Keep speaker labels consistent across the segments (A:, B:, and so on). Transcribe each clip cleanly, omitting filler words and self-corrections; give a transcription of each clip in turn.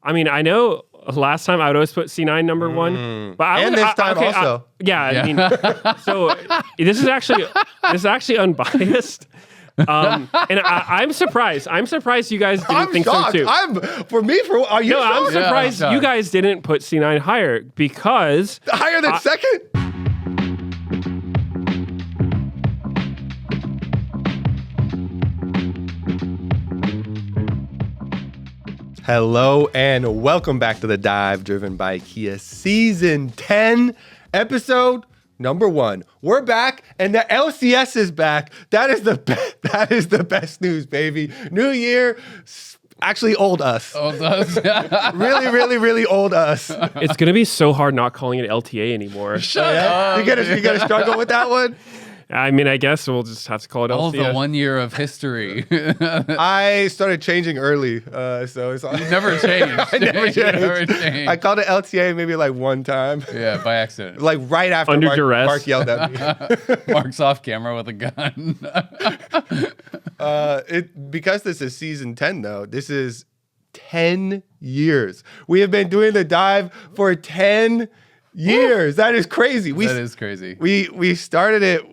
A: I mean, I know last time I would always put C9 number one, but
B: and this time also.
A: I mean, so this is actually unbiased. And I'm surprised. I'm surprised you guys didn't think
B: shocked.
A: so too.
B: I'm
A: surprised you guys didn't put C9 higher because
B: higher than second. Hello and welcome back to the Dive Driven by Kia Season 10, Episode number 1. We're back and the LCS is back. That is the best news, baby. New year, actually old us.
C: Old us.
B: really, really, really old us.
A: it's gonna be so hard not calling it LTA anymore.
C: Shut up.
B: You gotta struggle with that one.
A: I mean, I guess we'll just have to call it LCS.
C: All the 1 year of history.
B: I started changing early, so it's
C: You never changed.
B: I never changed.
C: You never changed.
B: I called it LTA maybe like one time.
C: Yeah, by accident.
B: Like right after
A: Under duress.
B: Mark yelled at me.
C: Mark's off camera with a gun.
B: Because this is season 10 though, this is 10 years. We have been doing the dive for 10 years. That is crazy.
C: That is crazy.
B: We started it.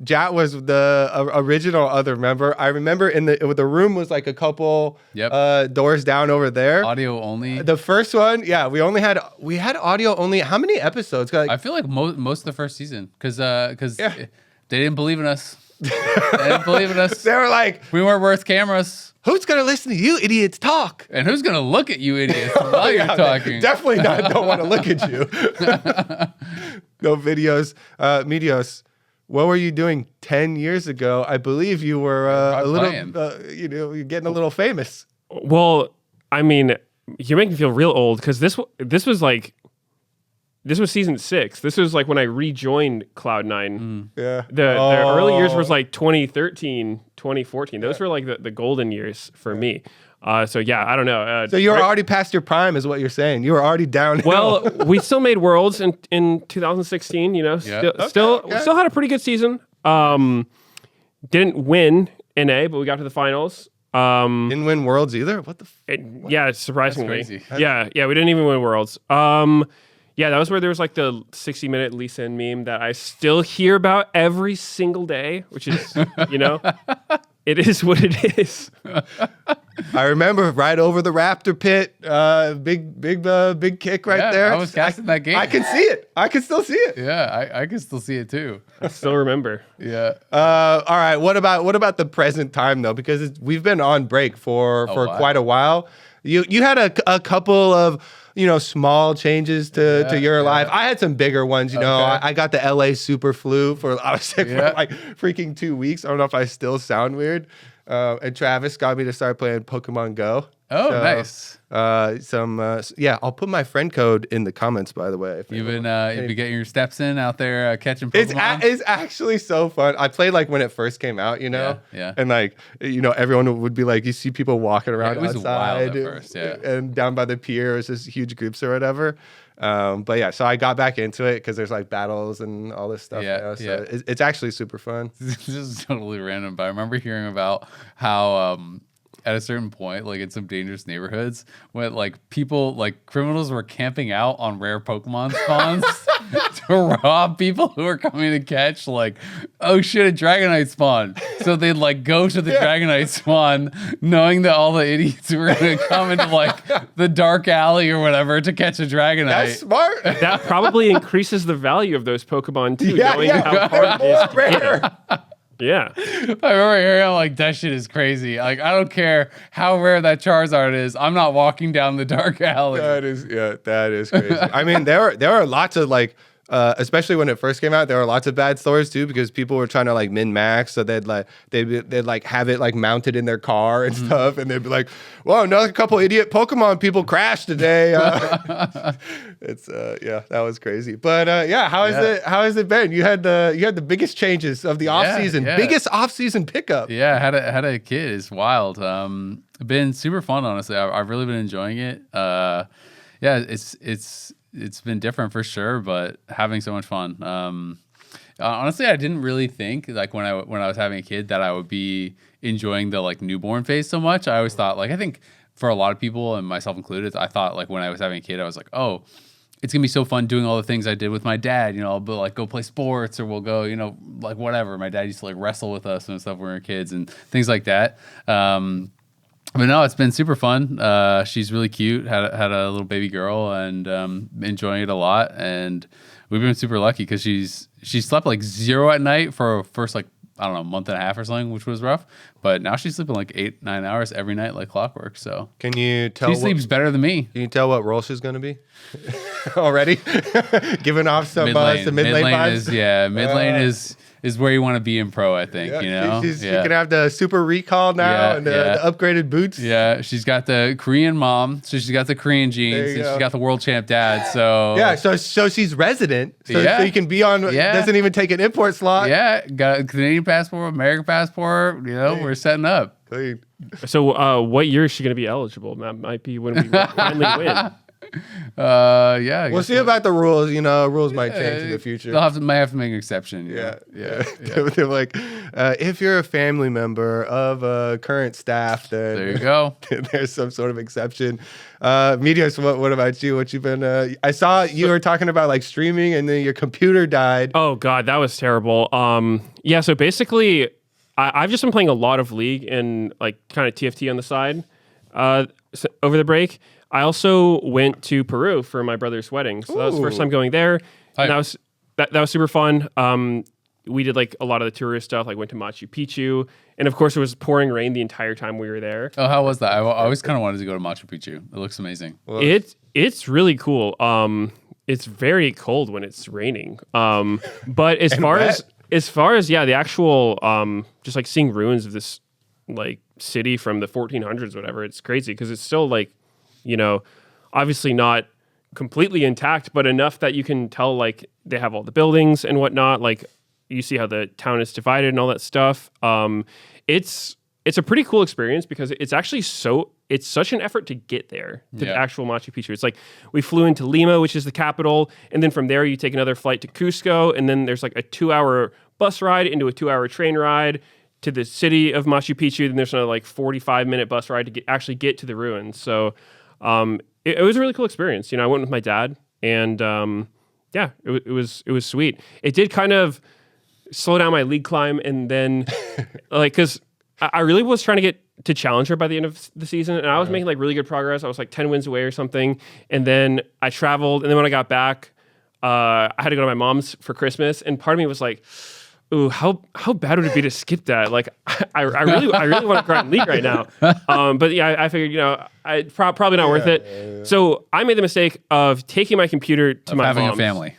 B: Jat was the original other member. I remember the room was like a couple doors down over there.
C: Audio only.
B: The first one, yeah, we had audio only. How many episodes?
C: I feel like most of the first season because they didn't believe in us. They
B: were like,
C: we weren't worth cameras.
B: who's gonna listen to you idiots talk?
C: And who's gonna look at you idiots while you're talking?
B: Definitely not. Don't want to look at you. No videos. Meteos, what were you doing 10 years ago? I believe you were a little, you're getting a little famous.
A: Well, I mean, you're making me feel real old because this was season 6. This was like when I rejoined Cloud9.
B: Yeah.
A: The early years was like 2013, 2014. Those were like the golden years for me. So yeah, I don't know.
B: So you were already past your prime is what you're saying. You were already downhill.
A: Well, we still made Worlds in 2016, you know. Still had a pretty good season. Didn't win NA, but we got to the finals.
B: Didn't win Worlds either? What the
A: Yeah, surprisingly.
C: That's crazy.
A: Yeah, we didn't even win Worlds. Yeah, that was where there was like the 60-minute Lee Sin meme that I still hear about every single day, which is, you know, it is what it is.
B: I remember right over the Raptor pit, big kick right there.
C: I was casting that game.
B: I can see it. I can still see it.
C: Yeah, I can still see it too.
A: I still remember.
C: Yeah.
B: All right. What about the present time though? Because we've been on break for quite a while. You had a couple of small changes to your life. I had some bigger ones. I got the LA super flu I was sick for like freaking 2 weeks. I don't know if I still sound weird. And Travis got me to start playing Pokemon Go.
C: Oh, nice.
B: I'll put my friend code in the comments, by the way.
C: You've been getting your steps in out there catching Pokemon?
B: It's actually so fun. I played like when it first came out,
C: Yeah.
B: And like, everyone would be like, you see people walking around
C: it was
B: outside
C: wild at first,
B: and down by the pier, it's just huge groups or whatever. But yeah, so I got back into it because there's like battles and all this stuff. So it's actually super fun.
C: This is totally random, but I remember hearing about how at a certain point, like in some dangerous neighborhoods, when like criminals were camping out on rare Pokemon spawns to rob people who were coming to catch, like, oh shit, a Dragonite spawn. So they'd like go to the Dragonite spawn, knowing that all the idiots were gonna come into like the dark alley or whatever to catch a Dragonite.
B: That's smart.
A: That probably increases the value of those Pokemon too.
B: Knowing how hard it is to rare.
A: Yeah.
C: I remember hearing like that shit is crazy. Like I don't care how rare that Charizard is. I'm not walking down the dark alley.
B: That is crazy. I mean, there are lots of like, especially when it first came out, there were lots of bad stores too because people were trying to like min max, so they'd have it like mounted in their car and stuff, and they'd be like, "Whoa, another couple idiot Pokemon people crashed today." That was crazy. But how has it been? You had the biggest changes of the off season, biggest off season pickup.
C: Yeah, had a kid. It's wild. Been super fun, honestly. I've really been enjoying it. It's been different for sure, but having so much fun. Honestly, I didn't really think like when I was having a kid that I would be enjoying the like newborn phase so much. I always thought like I think for a lot of people, and myself included, I thought like when I was having a kid, I was like, oh, it's gonna be so fun doing all the things I did with my dad. I'll like go play sports, or we'll go, like whatever. My dad used to like wrestle with us and stuff when we were kids and things like that. But no, it's been super fun. She's really cute. Had a little baby girl, and enjoying it a lot. And we've been super lucky because she slept like 0 at night for first like, I don't know, a month and a half or something, which was rough. But now she's sleeping like 8-9 hours every night, like clockwork. So
B: can you tell?
C: She sleeps better than me.
B: Can you tell what role she's going to be already? Giving off some mid lane vibes.
C: Mid lane is where you want to be in pro, I think.
B: She can have the super recall now and the upgraded boots.
C: Yeah, she's got the Korean mom, so she's got the Korean genes, and she's got the world champ dad. So
B: so she's resident, so you can be on. Doesn't even take an import slot.
C: Yeah, got a Canadian passport, American passport. We're setting up.
B: Clean.
A: So, what year is she going to be eligible? That might be when we finally win.
B: We'll see about the rules. Rules might change in the future.
C: Might have to make an exception.
B: Yeah. They're like, if you're a family member of current staff, then
C: there you go.
B: There's some sort of exception. Meteos, what about you? What you been? I saw you were talking about like streaming, and then your computer died.
A: Oh God, that was terrible. So basically, I've just been playing a lot of League and like kind of TFT on the side over the break. I also went to Peru for my brother's wedding, so that was the first time going there. And that was super fun. We did like a lot of the tourist stuff, like went to Machu Picchu, and of course it was pouring rain the entire time we were there.
C: Oh, how was that? I always kind of wanted to go to Machu Picchu. It looks amazing.
A: It's really cool. It's very cold when it's raining. But as far as the actual just like seeing ruins of this like city from the 1400s, whatever, it's crazy because it's still like, obviously not completely intact, but enough that you can tell like they have all the buildings and whatnot. Like you see how the town is divided and all that stuff. It's a pretty cool experience because it's actually it's such an effort to get there to the actual Machu Picchu. It's like we flew into Lima, which is the capital, and then from there you take another flight to Cusco, and then there's like a 2-hour bus ride into a 2-hour train ride to the city of Machu Picchu. Then there's another like 45-minute bus ride to actually get to the ruins. So it was a really cool experience. I went with my dad, and it was sweet. It did kind of slow down my League climb, and then like because I really was trying to get to Challenger by the end of the season, and I was making like really good progress. I was like 10 wins away or something, and then I traveled, and then when I got back, I had to go to my mom's for Christmas, and part of me was like, ooh, how bad would it be to skip that? Like, I really want to grind League right now. But yeah, I figured, probably not worth it. Yeah. So I made the mistake of taking my computer to my
C: having
A: mom's.
C: A family.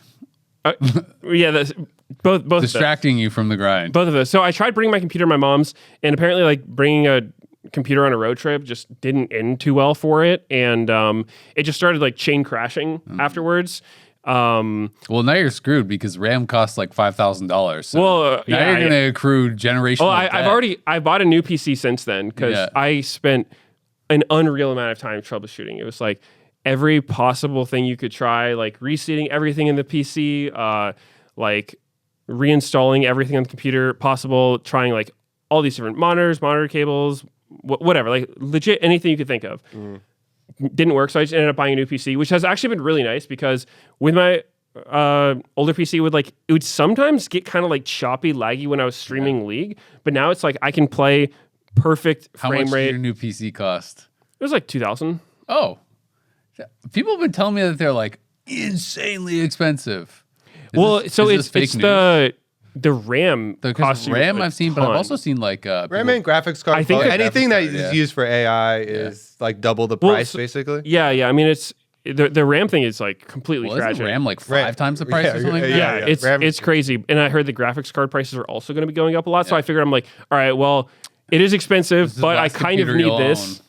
A: Both
C: distracting you from the grind.
A: Both of those. So I tried bringing my computer to my mom's, and apparently, like bringing a computer on a road trip just didn't end too well for it, and it just started like chain crashing afterwards.
C: Well, now you're screwed because RAM costs like $5,000. So now you're going to accrue generational debt.
A: I bought a new PC since then because I spent an unreal amount of time troubleshooting. It was like every possible thing you could try, like reseating everything in the PC, like reinstalling everything on the computer possible, trying like all these different monitors, monitor cables, whatever, like legit anything you could think of. Didn't work, so I just ended up buying a new PC, which has actually been really nice because with my older PC, it would sometimes get kind of like choppy, laggy when I was streaming League, but now it's like I can play perfect frame rate.
C: How much did your new PC cost?
A: It was like $2,000.
C: Oh, people have been telling me that they're like insanely expensive.
A: It's the RAM.
C: The RAM I've seen, but I've also seen like
B: RAM and graphics card. I think anything that is used for AI is like double the price, basically.
A: Yeah. I mean, it's the RAM thing is like completely tragic.
C: Isn't RAM like 5 times the price or something?
A: Yeah, it's crazy. And I heard the graphics card prices are also going to be going up a lot. So I figured I'm like, all right, well, it is expensive, but I kind of need this.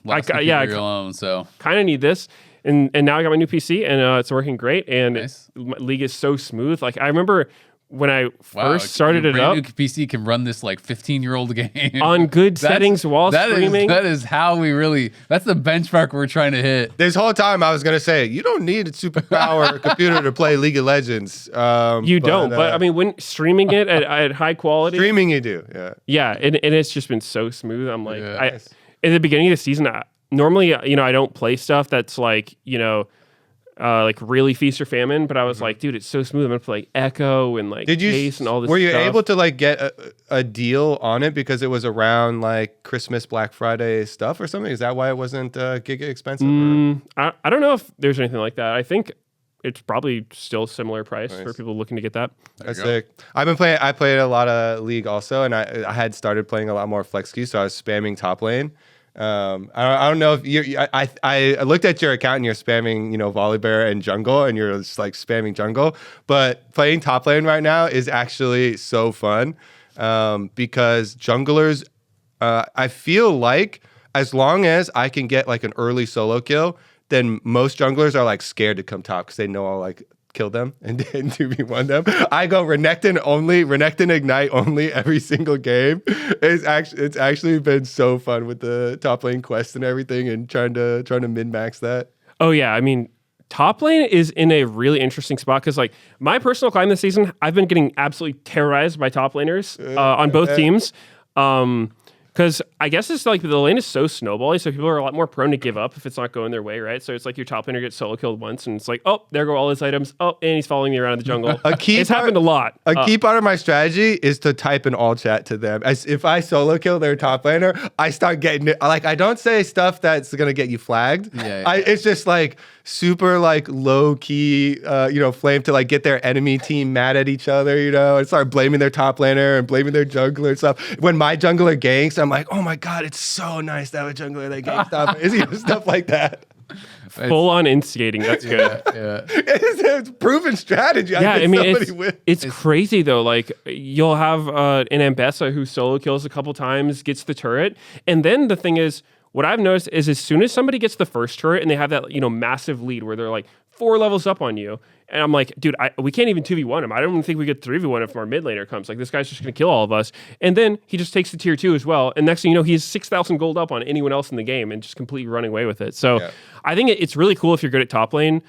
C: So
A: kind of need this. And now I got my new PC, and it's working great. And League is so smooth. Like I remember when I first started it up,
C: new PC can run this like 15-year-old game
A: on good settings while streaming.
C: That is how that's the benchmark we're trying to hit.
B: This whole time I was going to say, you don't need a superpower computer to play League of Legends.
A: But I mean, when streaming it at high quality.
B: Streaming you do,
A: Yeah, and it's just been so smooth. I'm like, at the beginning of the season, normally, I don't play stuff that's like, like really feast or famine, but I was like, dude, it's so smooth. I'm gonna play Echo and like Case and all this.
B: Were you
A: stuff.
B: able to like get a deal on it because it was around like Christmas, Black Friday stuff or something? Is that why it wasn't giga expensive?
A: I don't know if there's anything like that. I think it's probably still similar price for people looking to get that.
B: That's sick. I played a lot of League also, and I had started playing a lot more flex queue, so I was spamming top lane. I don't know if I looked at your account and you're spamming, Volibear and jungle, and you're just like spamming jungle. But playing top lane right now is actually so fun because junglers, I feel like as long as I can get like an early solo kill, then most junglers are like scared to come top because they know I'll like kill them and 2v1 them. I go Renekton Ignite only every single game. It's actually been so fun with the top lane quest and everything and trying to min-max that.
A: Oh yeah, I mean, top lane is in a really interesting spot because like my personal climb this season, I've been getting absolutely terrorized by top laners on both teams. Because I guess it's like the lane is so snowbally, so people are a lot more prone to give up if it's not going their way, right? So it's like your top laner gets solo killed once, and it's like, oh, there go all his items. Oh, and he's following me around in the jungle. It's happened a lot.
B: A key part of my strategy is to type in all chat to them. As if I solo kill their top laner, I start getting it. Like I don't say stuff that's gonna get you flagged. It's just like super like low key, flame to like get their enemy team mad at each other, and start blaming their top laner and blaming their jungler and stuff. When my jungler ganks, I'm like, oh my god, it's so nice to have a jungler that ganks top, stuff like that.
A: Full on instigating. That's good.
B: It's proven strategy.
A: Yeah, I mean, it's crazy though. Like you'll have an Ambessa who solo kills a couple times, gets the turret, and then the thing is, what I've noticed is as soon as somebody gets the first turret and they have that massive lead where they're like 4 levels up on you, and I'm like, dude, we can't even 2v1 him. I don't even think we could 3v1 if our mid laner comes. Like this guy's just gonna kill all of us. And then he just takes the tier 2 as well. And next thing you know, he's 6,000 gold up on anyone else in the game and just completely running away with it. So I think it's really cool if you're good at top lane.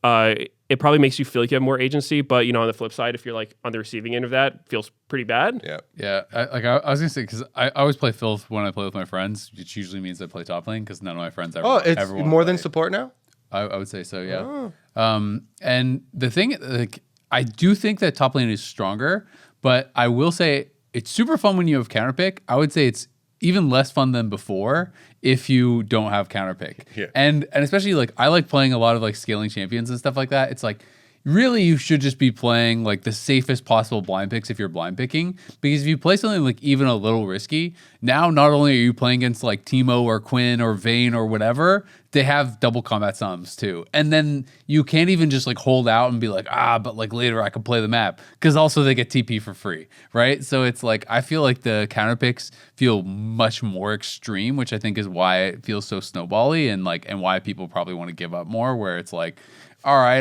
A: It probably makes you feel like you have more agency, but on the flip side, if you're like on the receiving end of that, it feels pretty bad.
C: Yeah. I was gonna say because I always play filth when I play with my friends, which usually means I play top lane because none of my friends ever.
B: Oh, it's more than support now.
C: I would say so. Yeah. And the thing, like, I do think that top lane is stronger, but I will say it's super fun when you have counterpick. I would say it's even less fun than before if you don't have counterpick.
B: Yeah.
C: And especially like I like playing a lot of like scaling champions and stuff like that. It's like really you should just be playing like the safest possible blind picks if you're blind picking, because if you play something like even a little risky, now not only are you playing against like Teemo or Quinn or Vayne or whatever, they have double combat sums too. And then you can't even just like hold out and be like, but like later I can play the map, because also they get TP for free, right? So it's like I feel like the counter picks feel much more extreme, which I think is why it feels so snowbally and why people probably want to give up more, where it's like, all right,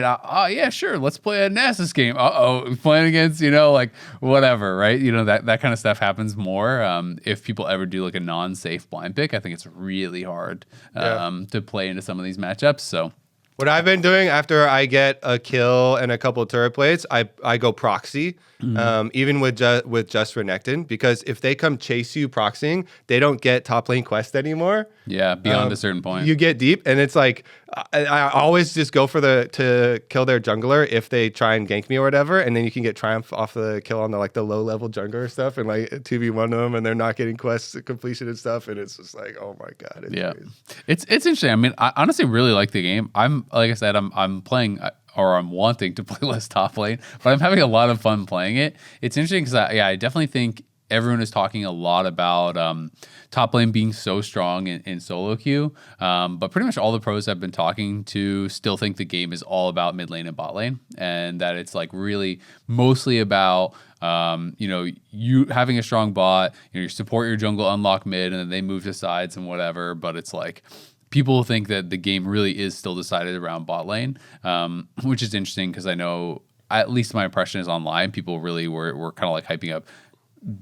C: yeah, sure, let's play a Nasus game. Playing against, like whatever, right? That kind of stuff happens more. If people ever do like a non-safe blind pick, I think it's really hard to play into some of these matchups. So
B: what I've been doing after I get a kill and a couple of turret plates, I go proxy, even with just Renekton, because if they come chase you proxying, they don't get top lane quest anymore.
C: Yeah, beyond a certain point.
B: You get deep, and it's like I always just go to kill their jungler if they try and gank me or whatever, and then you can get triumph off the kill on the low level jungler stuff and like 2v1 them, and they're not getting quests completion and stuff, and it's just like, oh my god.
C: It's interesting. I mean, I honestly really like the game. I'm like I said, I'm playing. Or I'm wanting to play less top lane, but I'm having a lot of fun playing it. It's interesting because I definitely think everyone is talking a lot about top lane being so strong in solo queue, but pretty much all the pros I've been talking to still think the game is all about mid lane and bot lane, and that it's like really mostly about you having a strong bot, you support your jungle, unlock mid, and then they move to sides and whatever. But it's like, people think that the game really is still decided around bot lane, which is interesting because I know, at least my impression is online, people really were kind of like hyping up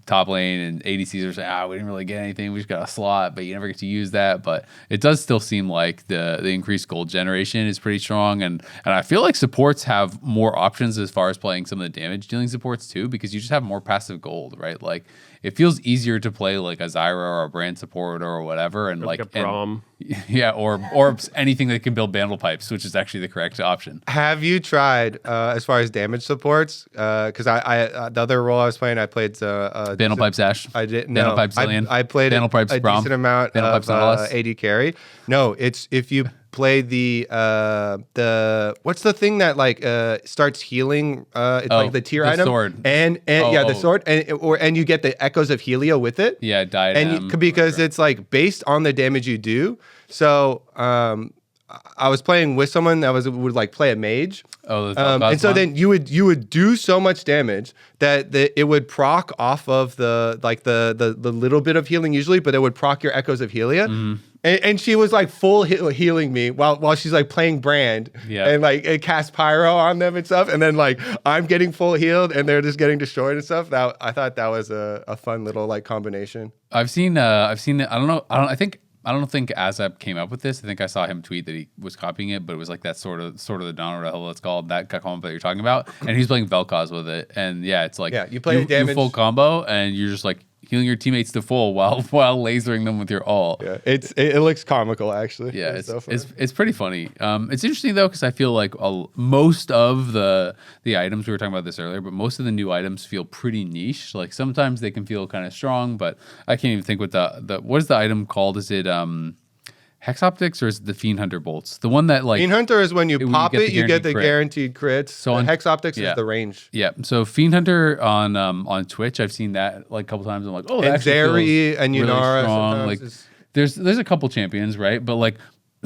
C: top lane and ADCs are saying, we didn't really get anything. We just got a slot, but you never get to use that. But it does still seem like the increased gold generation is pretty strong. And I feel like supports have more options as far as playing some of the damage dealing supports too, because you just have more passive gold, right? Like it feels easier to play like a Zyra or a brand support or whatever. And like
A: a Braum.
C: Yeah, or anything that can build Bandle Pipes, which is actually the correct option.
B: Have you tried, as far as damage supports? Because I the other role I was playing, I played
C: Bandle Pipes Ash.
B: I did
C: Bandle
B: no.
C: Pipes Zillion.
B: I played
C: Bandle Pipes
B: a
C: Braum.
B: decent amount
C: Bandle
B: of
C: Pipes
B: AD carry. No, it's if you play the what's the thing that like starts healing? It's like the tier item.
C: Sword.
B: And the sword and you get the echoes of Helio with it.
C: Yeah, diadem.
B: And because it's like based on the damage you do. So I was playing with someone that would like play a mage. And so then you would do so much damage that it would proc off of the little bit of healing usually, but it would proc your echoes of Helia. Mm-hmm. And she was like full healing me while she's like playing Brand and like it cast Pyro on them and stuff. And then like I'm getting full healed and they're just getting destroyed and stuff. I thought that was a fun little like combination.
C: I've seen it. I don't think Azap came up with this. I think I saw him tweet that he was copying it, but it was like that sort of the Dawn or the hell it's called, that combo that you're talking about. And he's playing Vel'Koz with it. And yeah, it's like
B: you play damage,
C: you full combo and you're just like healing your teammates to full while lasering them with your ult.
B: Yeah, it looks comical actually.
C: Yeah, it's pretty funny. It's interesting though because I feel like most of the items, we were talking about this earlier, but most of the new items feel pretty niche. Like sometimes they can feel kind of strong, but I can't even think what what is the item called? Is it Hex Optics or is it the Fiend Hunter bolts? The one that like
B: Fiend Hunter is when you pop it, you get the guaranteed crits. So Hex Optics is the range.
C: Yeah. So Fiend Hunter on Twitch, I've seen that like a couple times. I'm like, oh, that
B: Zeri and
C: really
B: Yunara
C: strong. Like there's a couple champions, right? But like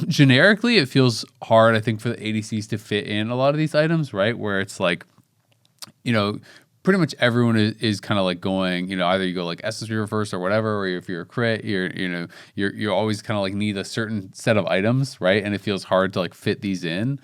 C: generically, it feels hard, I think, for the ADCs to fit in a lot of these items, right? Where it's like, pretty much everyone is kind of like going, either you go like SS3 first or whatever, or if you're a crit, you're always kind of like need a certain set of items, right? And it feels hard to like fit these in.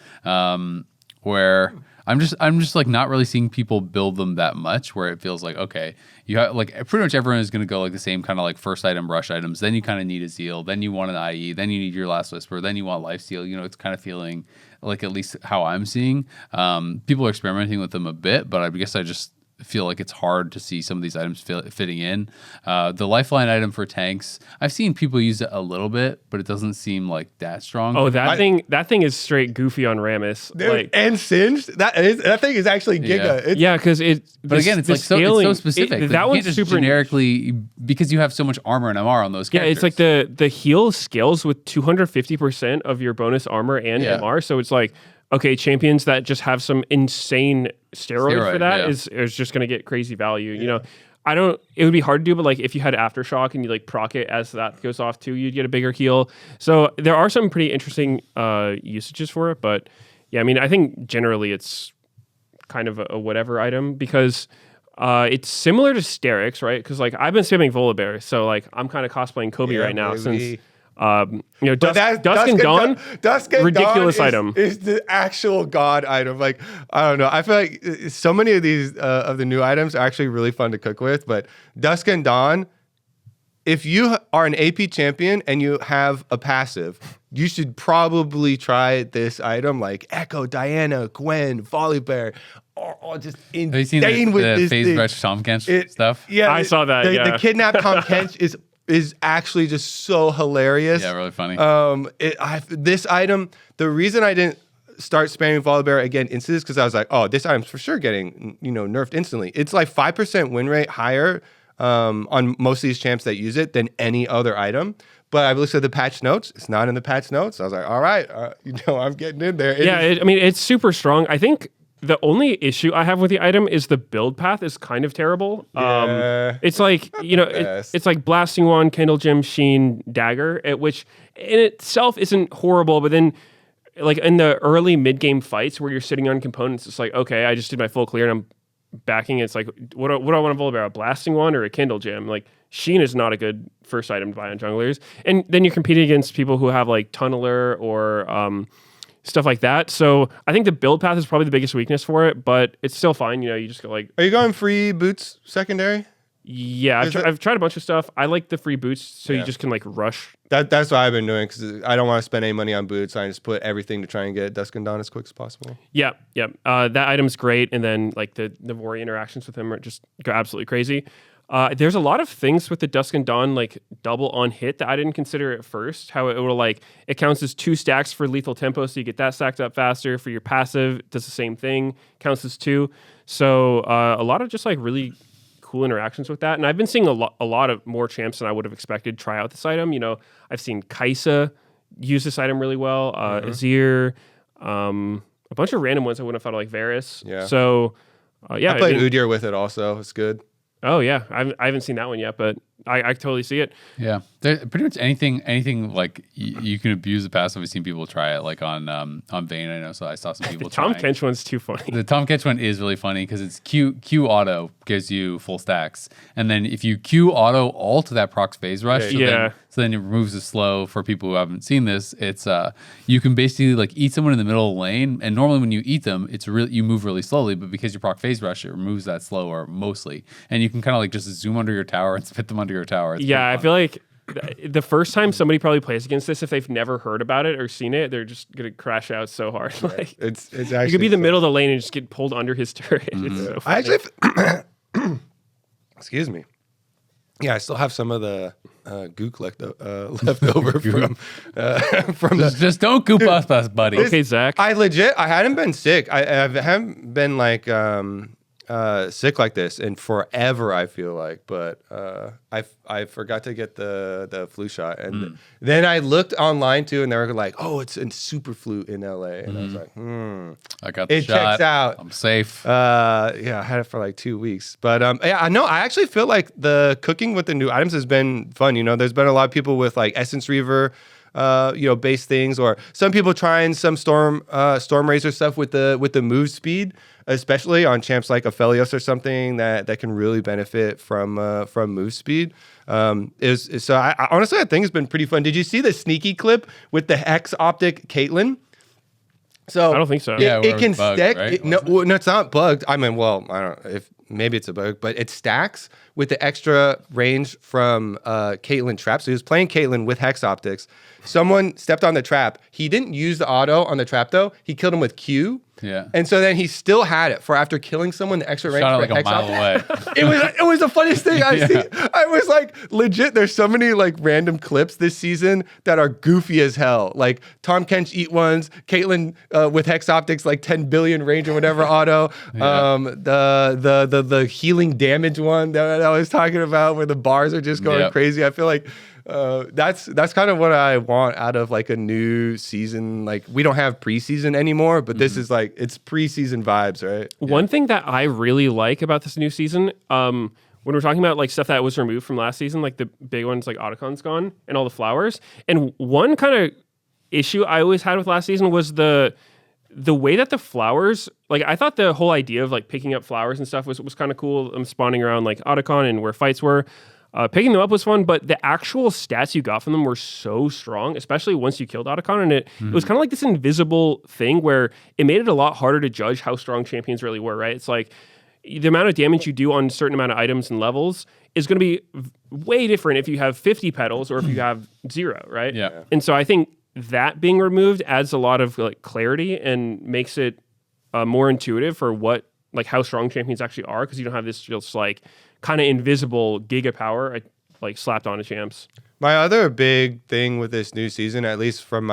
C: Where I'm just like not really seeing people build them that much. Where it feels like okay, you have like pretty much everyone is going to go like the same kind of like first item rush items. Then you kind of need a Zeal. Then you want an IE. Then you need your Last Whisper. Then you want Lifesteal. It's kind of feeling like at least how I'm seeing. People are experimenting with them a bit, but I guess I just feel like it's hard to see some of these items fitting in. The lifeline item for tanks, I've seen people use it a little bit, but it doesn't seem like that strong.
A: Oh, that thing is straight goofy on Rammus.
B: Dude, and singed. That thing is actually giga.
A: Yeah, because
C: But again, it's like scaling, so specific. That one's super generically because you have so much armor and MR on those characters.
A: Yeah, it's like the heal scales with 250% of your bonus armor and MR. So it's like, okay, champions that just have some insane steroid for that is just going to get crazy value. It would be hard to do, but like if you had Aftershock and you like proc it as that goes off too, you'd get a bigger heal. So there are some pretty interesting usages for it, but yeah, I mean, I think generally it's kind of a whatever item because it's similar to Sterix, right? Because like I've been spamming Volibear, so like I'm kind of cosplaying Kobe right now since Dusk and Dawn, ridiculous
B: Dawn
A: item.
B: Is the actual god item. Like, I don't know. I feel like so many of these of the new items are actually really fun to cook with. But Dusk and Dawn, if you are an AP champion and you have a passive, you should probably try this item like Echo, Diana, Gwen, Volibear. Just insane.
C: Have you seen
B: with
C: the
B: this
C: phase
B: thing.
C: rush Tom Kench stuff?
B: Yeah,
A: I saw that.
B: The kidnap Tom Kench is actually just so hilarious.
C: Yeah, really funny.
B: This item, the reason I didn't start spamming Volibear again instantly is because I was like, oh, this item's for sure getting nerfed instantly. It's like 5% win rate higher on most of these champs that use it than any other item. But I've looked at the patch notes. It's not in the patch notes. I was like, all right, I'm getting in there.
A: It's super strong. I think the only issue I have with the item is the build path is kind of terrible. It's like, it's like Blasting Wand, Kindle Gem, Sheen, Dagger, which in itself isn't horrible, but then like in the early mid-game fights where you're sitting on components, it's like, okay, I just did my full clear and I'm backing it. It's like, what do I want to Volibear? A Blasting Wand or a Kindle Gem? Like, Sheen is not a good first item to buy on junglers. And then you're competing against people who have like Tunneler or stuff like that. So I think the build path is probably the biggest weakness for it, but it's still fine. You just go like...
B: Are you going free boots secondary?
A: Yeah, I've tried a bunch of stuff. I like the free boots, so you just can like rush.
B: That's what I've been doing because I don't want to spend any money on boots. I just put everything to try and get Dusk and Dawn as quick as possible.
A: Yeah. That item's great, and then like the Navori interactions with him are just go absolutely crazy. There's a lot of things with the Dusk and Dawn like double on hit that I didn't consider at first. How it will like it counts as 2 stacks for lethal tempo, so you get that stacked up faster. For your passive, it does the same thing, counts as 2. So a lot of just like really cool interactions with that, and I've been seeing a lot of more champs than I would have expected try out this item. You know, I've seen Kaisa use this item really well, Azir, a bunch of random ones I wouldn't have thought of, like Varus.
B: Yeah.
A: So yeah,
B: I played Udyr with it also. It's good.
A: Oh yeah, I haven't seen that one yet, but I totally see it.
C: Yeah, pretty much anything like you can abuse the passive. I've seen people try it, like on Vayne. I know, so I saw some people.
A: The Tom
C: trying.
A: Kench one's too funny.
C: The Tom Kench one is really funny because it's Q auto gives you full stacks, and then if you Q auto ult that procs phase rush, so then it removes the slow. For people who haven't seen this, it's you can basically like eat someone in the middle of the lane, and normally when you eat them, it's really you move really slowly, but because you proc phase rush, it removes that slow or mostly, and you can kind of like just zoom under your tower and spit them under your tower. It's
A: I feel like the first time somebody probably plays against this, if they've never heard about it or seen it, they're just gonna crash out so hard. Like
B: it's actually
A: you could be in the middle of the lane and just get pulled under his turret. It's so funny.
B: I actually, excuse me. Yeah, I still have some of the gook left over from
C: just don't goop us, buddy.
A: Okay, Zach.
B: I hadn't been sick. I haven't been like sick like this in forever, I feel like, but I forgot to get the flu shot, and then I looked online too, and they were like, "Oh, it's in super flu in LA," and I was like,
C: I got the
B: it
C: shot.
B: checks out.
C: I'm safe.
B: Yeah, I had it for like 2 weeks, but yeah, I know. I actually feel like the cooking with the new items has been fun. You know, there's been a lot of people with like Essence Reaver. Base things, or some people trying some Storm Razor stuff with the move speed, especially on champs like Aphelios or something that can really benefit from move speed. So I honestly I think it's been pretty fun. Did you see the sneaky clip with the Hex Optic Caitlyn? So
A: I don't think so.
B: It can
C: bugged,
B: stack.
C: right?
B: No, it's not bugged. I mean, well, I don't know if maybe it's a bug, but it stacks with the extra range from Caitlyn trap. So he was playing Caitlyn with Hex Optics. Someone stepped on the trap. He didn't use the auto on the trap though. He killed him with Q.
C: Yeah.
B: And so then he still had it for after killing someone, the extra range.
C: Shot it
B: for
C: like a
B: Hex
C: mile
B: Optics.
C: away.
B: It was the funniest thing I see. I was like, legit, there's so many like random clips this season that are goofy as hell. Like Tom Kench eat ones, Caitlyn with Hex Optics like 10 billion range or whatever auto. The healing damage one that I was talking about where the bars are just going crazy. I feel like that's kind of what I want out of like a new season. Like we don't have preseason anymore, but this is like it's preseason vibes, right?
A: One thing that I really like about this new season, when we're talking about like stuff that was removed from last season, like the big ones like Otacon's gone and all the flowers. And one kind of issue I always had with last season was the way that the flowers, like I thought the whole idea of like picking up flowers and stuff was kind of cool. Spawning around like Otacon and where fights were. Picking them up was fun, but the actual stats you got from them were so strong, especially once you killed Otacon. And it was kind of like this invisible thing where it made it a lot harder to judge how strong champions really were, right? It's like the amount of damage you do on a certain amount of items and levels is going to be way different if you have 50 petals or if you have 0, right?
C: Yeah.
A: And so I think that being removed adds a lot of like clarity and makes it more intuitive for how strong champions actually are, because you don't have this just like kind of invisible giga power like slapped onto champs.
B: My other big thing with this new season, at least from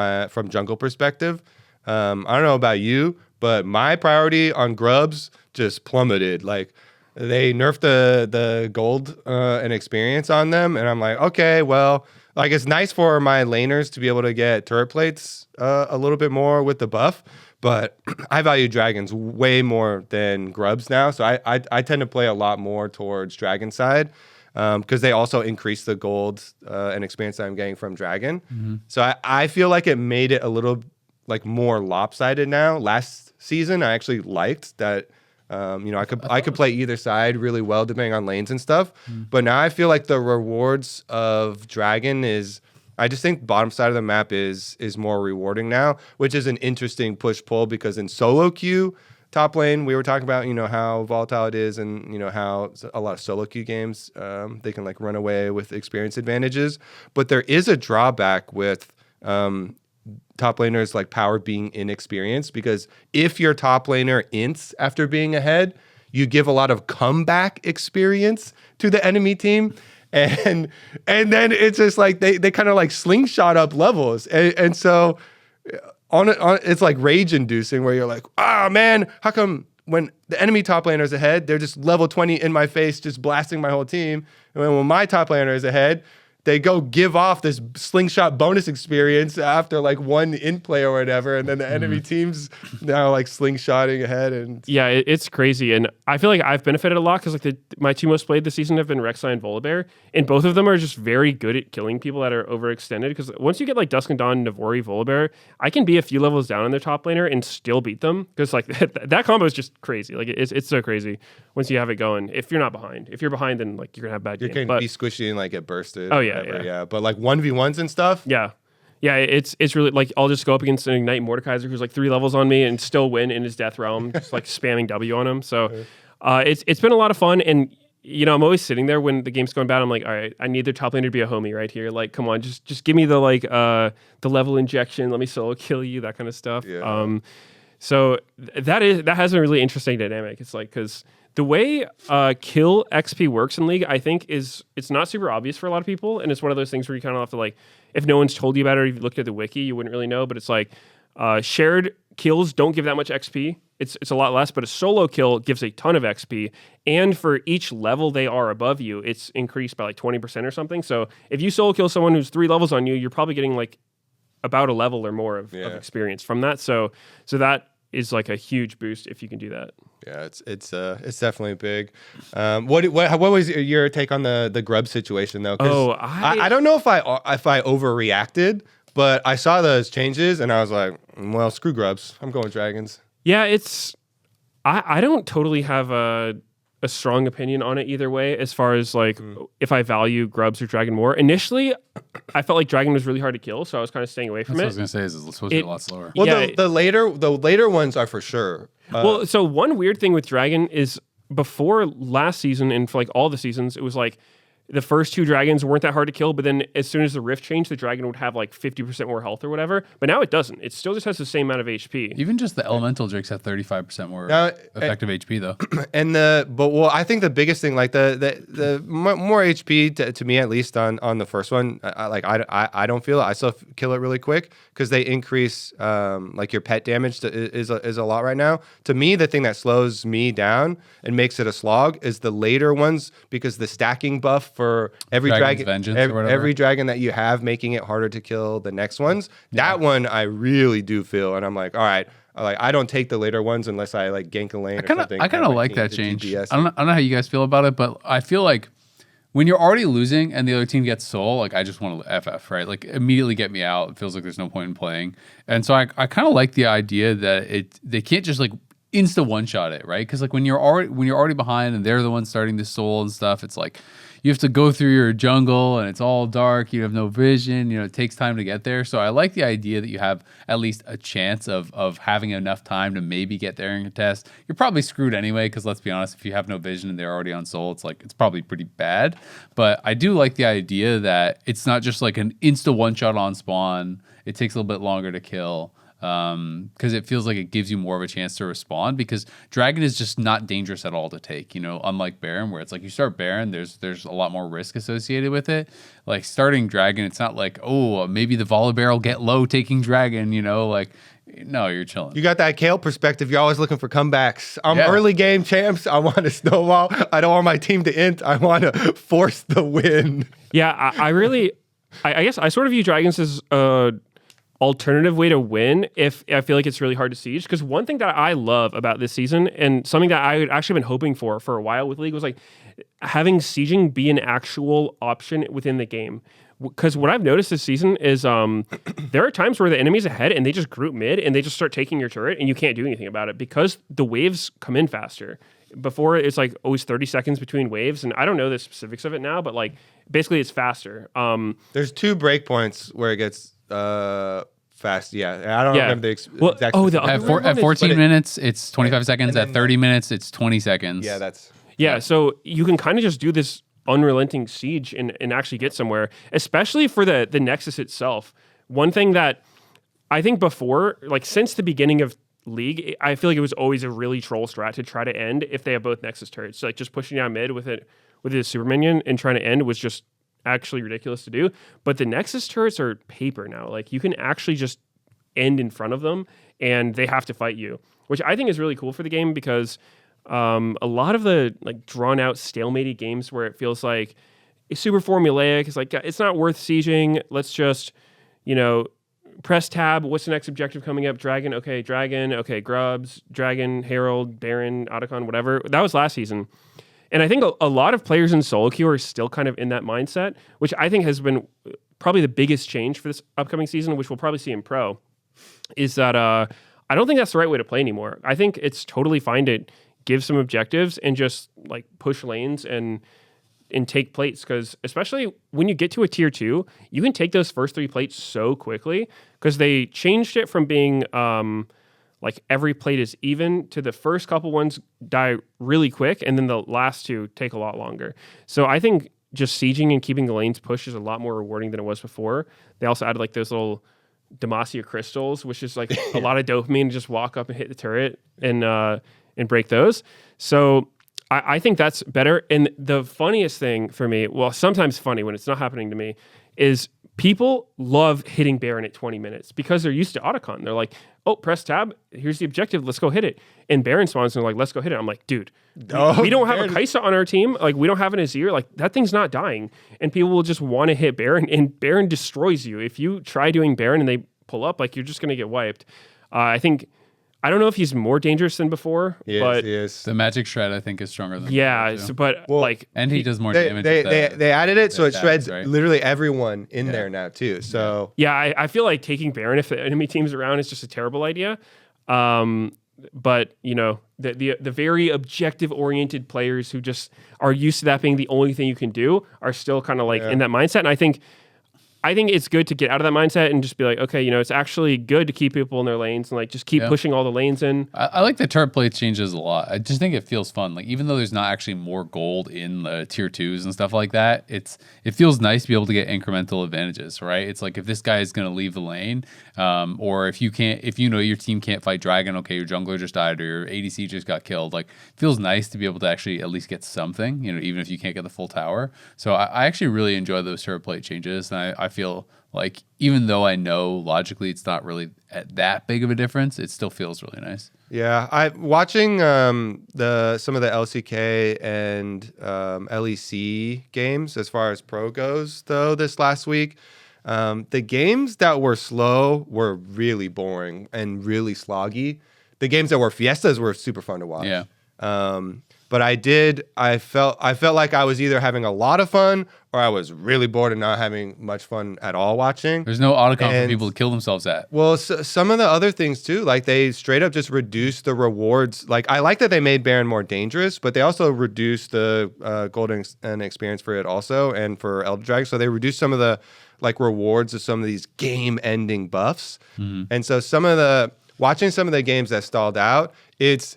B: jungle perspective, I don't know about you, but my priority on grubs just plummeted. Like they nerfed the gold and experience on them, and I'm like, okay, well, like it's nice for my laners to be able to get turret plates a little bit more with the buff. But I value dragons way more than grubs now. So I tend to play a lot more towards dragon side because they also increase the gold and experience that I'm getting from dragon. So I feel like it made it a little like more lopsided now. Last season, I actually liked that. I could play either side really well depending on lanes and stuff. But now I feel like the rewards of dragon is... I just think bottom side of the map is more rewarding now, which is an interesting push-pull because in solo queue, top lane, we were talking about, how volatile it is and, how a lot of solo queue games, they can like run away with experience advantages. But there is a drawback with top laners like power being inexperienced, because if your top laner ints after being ahead, you give a lot of comeback experience to the enemy team. And then it's just like they kind of like slingshot up levels. And so on it's like rage inducing, where you're like, man, how come when the enemy top laner is ahead, they're just level 20 in my face, just blasting my whole team. And when my top laner is ahead, they go give off this slingshot bonus experience after like one in play or whatever, and then the enemy team's now like slingshotting ahead. And
A: yeah, it's crazy. And I feel like I've benefited a lot because like my two most played this season have been Rek'Sai and Volibear, and both of them are just very good at killing people that are overextended. Because once you get like Dusk and Dawn, Navori, Volibear, I can be a few levels down in their top laner and still beat them, because like that combo is just crazy. Like it's so crazy once you have it going. If you're not behind, if you're behind, then like you're gonna have bad games.
B: You can be squishy and like get bursted.
A: Oh yeah.
B: But like 1v1s and stuff.
A: Yeah, it's really like I'll just go up against an Ignite Mordekaiser who's like 3 levels on me and still win in his Death Realm, just like spamming W on him. So it's been a lot of fun, and I'm always sitting there when the game's going bad. I'm like, all right, I need their top laner to be a homie right here. Like, come on, just give me the like the level injection. Let me solo kill you, that kind of stuff.
B: Yeah.
A: So that has a really interesting dynamic. It's like, because the way kill XP works in League, I think it's not super obvious for a lot of people, and it's one of those things where you kind of have to like, if no one's told you about it, or if you looked at the wiki, you wouldn't really know. But it's like shared kills don't give that much XP. It's a lot less, but a solo kill gives a ton of XP, and for each level they are above you, it's increased by like 20% or something. So if you solo kill someone who's 3 levels on you, you're probably getting like about a level or more of experience from that. So that is like a huge boost if you can do that.
B: Yeah, it's definitely big. What was your take on the Grub situation though? I don't know if I overreacted, but I saw those changes and I was like, well, screw Grubs. I'm going Dragons.
A: Yeah, I don't totally have a strong opinion on it either way, as far as like if I value Grubs or Dragon more. Initially, I felt like Dragon was really hard to kill, so I was kind of staying away from it.
C: What I was gonna say is it's supposed to be a lot slower.
B: Well, yeah, the later ones are for sure.
A: So one weird thing with Dragon is before last season and for like all the seasons, it was like the first 2 dragons weren't that hard to kill, but then as soon as the rift changed, the dragon would have like 50% more health or whatever. But now it doesn't. It still just has the same amount of HP.
C: Even just the elemental drakes have 35% more effective HP though.
B: And I think the biggest thing, like the more HP to me at least on the first one, I don't feel it. I still kill it really quick because they increase like your pet damage is a lot right now. To me, the thing that slows me down and makes it a slog is the later ones, because the stacking buff for every every dragon that you have, making it harder to kill the next ones. Yeah. That one I really do feel, and I'm like, all right, I don't take the later ones unless I like gank a lane or something.
C: I kind of like that change. I don't know how you guys feel about it, but I feel like when you're already losing and the other team gets soul, like I just want to FF, right? Like immediately get me out. It feels like there's no point in playing. And so I kind of like the idea that they can't just like insta one shot it, right? Because like when you're already behind and they're the ones starting to soul and stuff, it's like you have to go through your jungle and it's all dark. You have no vision. It takes time to get there. So I like the idea that you have at least a chance of having enough time to maybe get there and contest. You're probably screwed anyway, because let's be honest, if you have no vision and they're already on soul, it's probably pretty bad. But I do like the idea that it's not just like an insta one shot on spawn. It takes a little bit longer to kill. Because it feels like it gives you more of a chance to respond, because Dragon is just not dangerous at all to take, unlike Baron, where it's like you start Baron, there's a lot more risk associated with it. Like starting Dragon, it's not like, oh, maybe the Volibear will get low taking Dragon, like, no, you're chilling.
B: You got that Kale perspective. You're always looking for comebacks. I'm early game champs. I want to snowball. I don't want my team to int. I want to force the win.
A: Yeah, I guess I sort of view Dragons as alternative way to win if I feel like it's really hard to siege. Because one thing that I love about this season, and something that I had actually been hoping for a while with League, was like having sieging be an actual option within the game. Because what I've noticed this season is there are times where the enemy's ahead and they just group mid and they just start taking your turret and you can't do anything about it because the waves come in faster. Before, it's like always 30 seconds between waves, and I don't know the specifics of it now, but like basically it's faster.
B: There's 2 breakpoints where it gets fast. Yeah, I don't remember the exact.
A: The other
C: at 14 minutes, it's 25 seconds. At 30 minutes, it's 20 seconds.
B: Yeah, that's
A: So you can kind of just do this unrelenting siege and actually get somewhere, especially for the Nexus itself. One thing that I think before, like since the beginning of League, I feel like it was always a really troll strat to try to end if they have both Nexus turrets. So like just pushing down mid with a super minion and trying to end was just actually ridiculous to do. But the Nexus turrets are paper now. Like you can actually just end in front of them and they have to fight you, which I think is really cool for the game because a lot of the like drawn out stalemated games where it feels like it's super formulaic. It's like, it's not worth sieging. Let's just, press tab. What's the next objective coming up? Dragon. Okay. Grubs, Dragon, Herald, Baron, Otacon, whatever. That was last season. And I think a lot of players in solo queue are still kind of in that mindset, which I think has been probably the biggest change for this upcoming season, which we'll probably see in Pro, is that I don't think that's the right way to play anymore. I think it's totally fine to give some objectives and just like push lanes and take plates, because especially when you get to a tier 2, you can take those first 3 plates so quickly because they changed it from being like every plate is even to the first couple ones die really quick and then the last 2 take a lot longer. So I think just sieging and keeping the lanes pushed is a lot more rewarding than it was before. They also added like those little Demacia crystals, which is like a lot of dopamine to just walk up and hit the turret and break those. So I think that's better. And the funniest thing for me, well, sometimes funny when it's not happening to me, is people love hitting Baron at 20 minutes because they're used to Otacon. They're like, oh, press tab, here's the objective, let's go hit it. And Baron spawns and they're like, let's go hit it. I'm like, dude, we don't have a Kai'Sa on our team. Like, we don't have an Azir. Like, that thing's not dying. And people will just want to hit Baron, and Baron destroys you. If you try doing Baron and they pull up, like, you're just going to get wiped. I don't know if he's more dangerous than before, but
B: he is.
C: The magic shred, I think, is stronger than
B: and
C: he does more
B: damage. They added it so it shreds literally everyone in there now too. So
A: I feel like taking Baron if the enemy team's around is just a terrible idea. But the very objective oriented players who just are used to that being the only thing you can do are still kind of like in that mindset. And I think it's good to get out of that mindset and just be like, okay, it's actually good to keep people in their lanes and like just keep pushing all the lanes in.
C: I like the turret plate changes a lot. I just think it feels fun. Like, even though there's not actually more gold in the tier 2s and stuff like that, it feels nice to be able to get incremental advantages, right? It's like if this guy is going to leave the lane, or if your team can't fight Dragon, okay, your jungler just died or your ADC just got killed. Like, it feels nice to be able to actually at least get something, even if you can't get the full tower. So I actually really enjoy those turret plate changes, and I feel like, even though I know logically it's not really that big of a difference, it still feels really nice.
B: Yeah, I'm watching some of the LCK and LEC games as far as Pro goes, though, this last week. The games that were slow were really boring and really sloggy. The games that were fiestas were super fun to watch.
C: Yeah.
B: But I felt like I was either having a lot of fun or I was really bored and not having much fun at all watching.
C: There's no Otacon for people to kill themselves at.
B: Well, some of the other things too, like they straight up just reduced the rewards. Like, I like that they made Baron more dangerous, but they also reduced the golden experience for it also, and for Elder Dragon. So they reduced some of the like rewards of some of these game-ending buffs. Mm-hmm. And so watching some of the games that stalled out, it's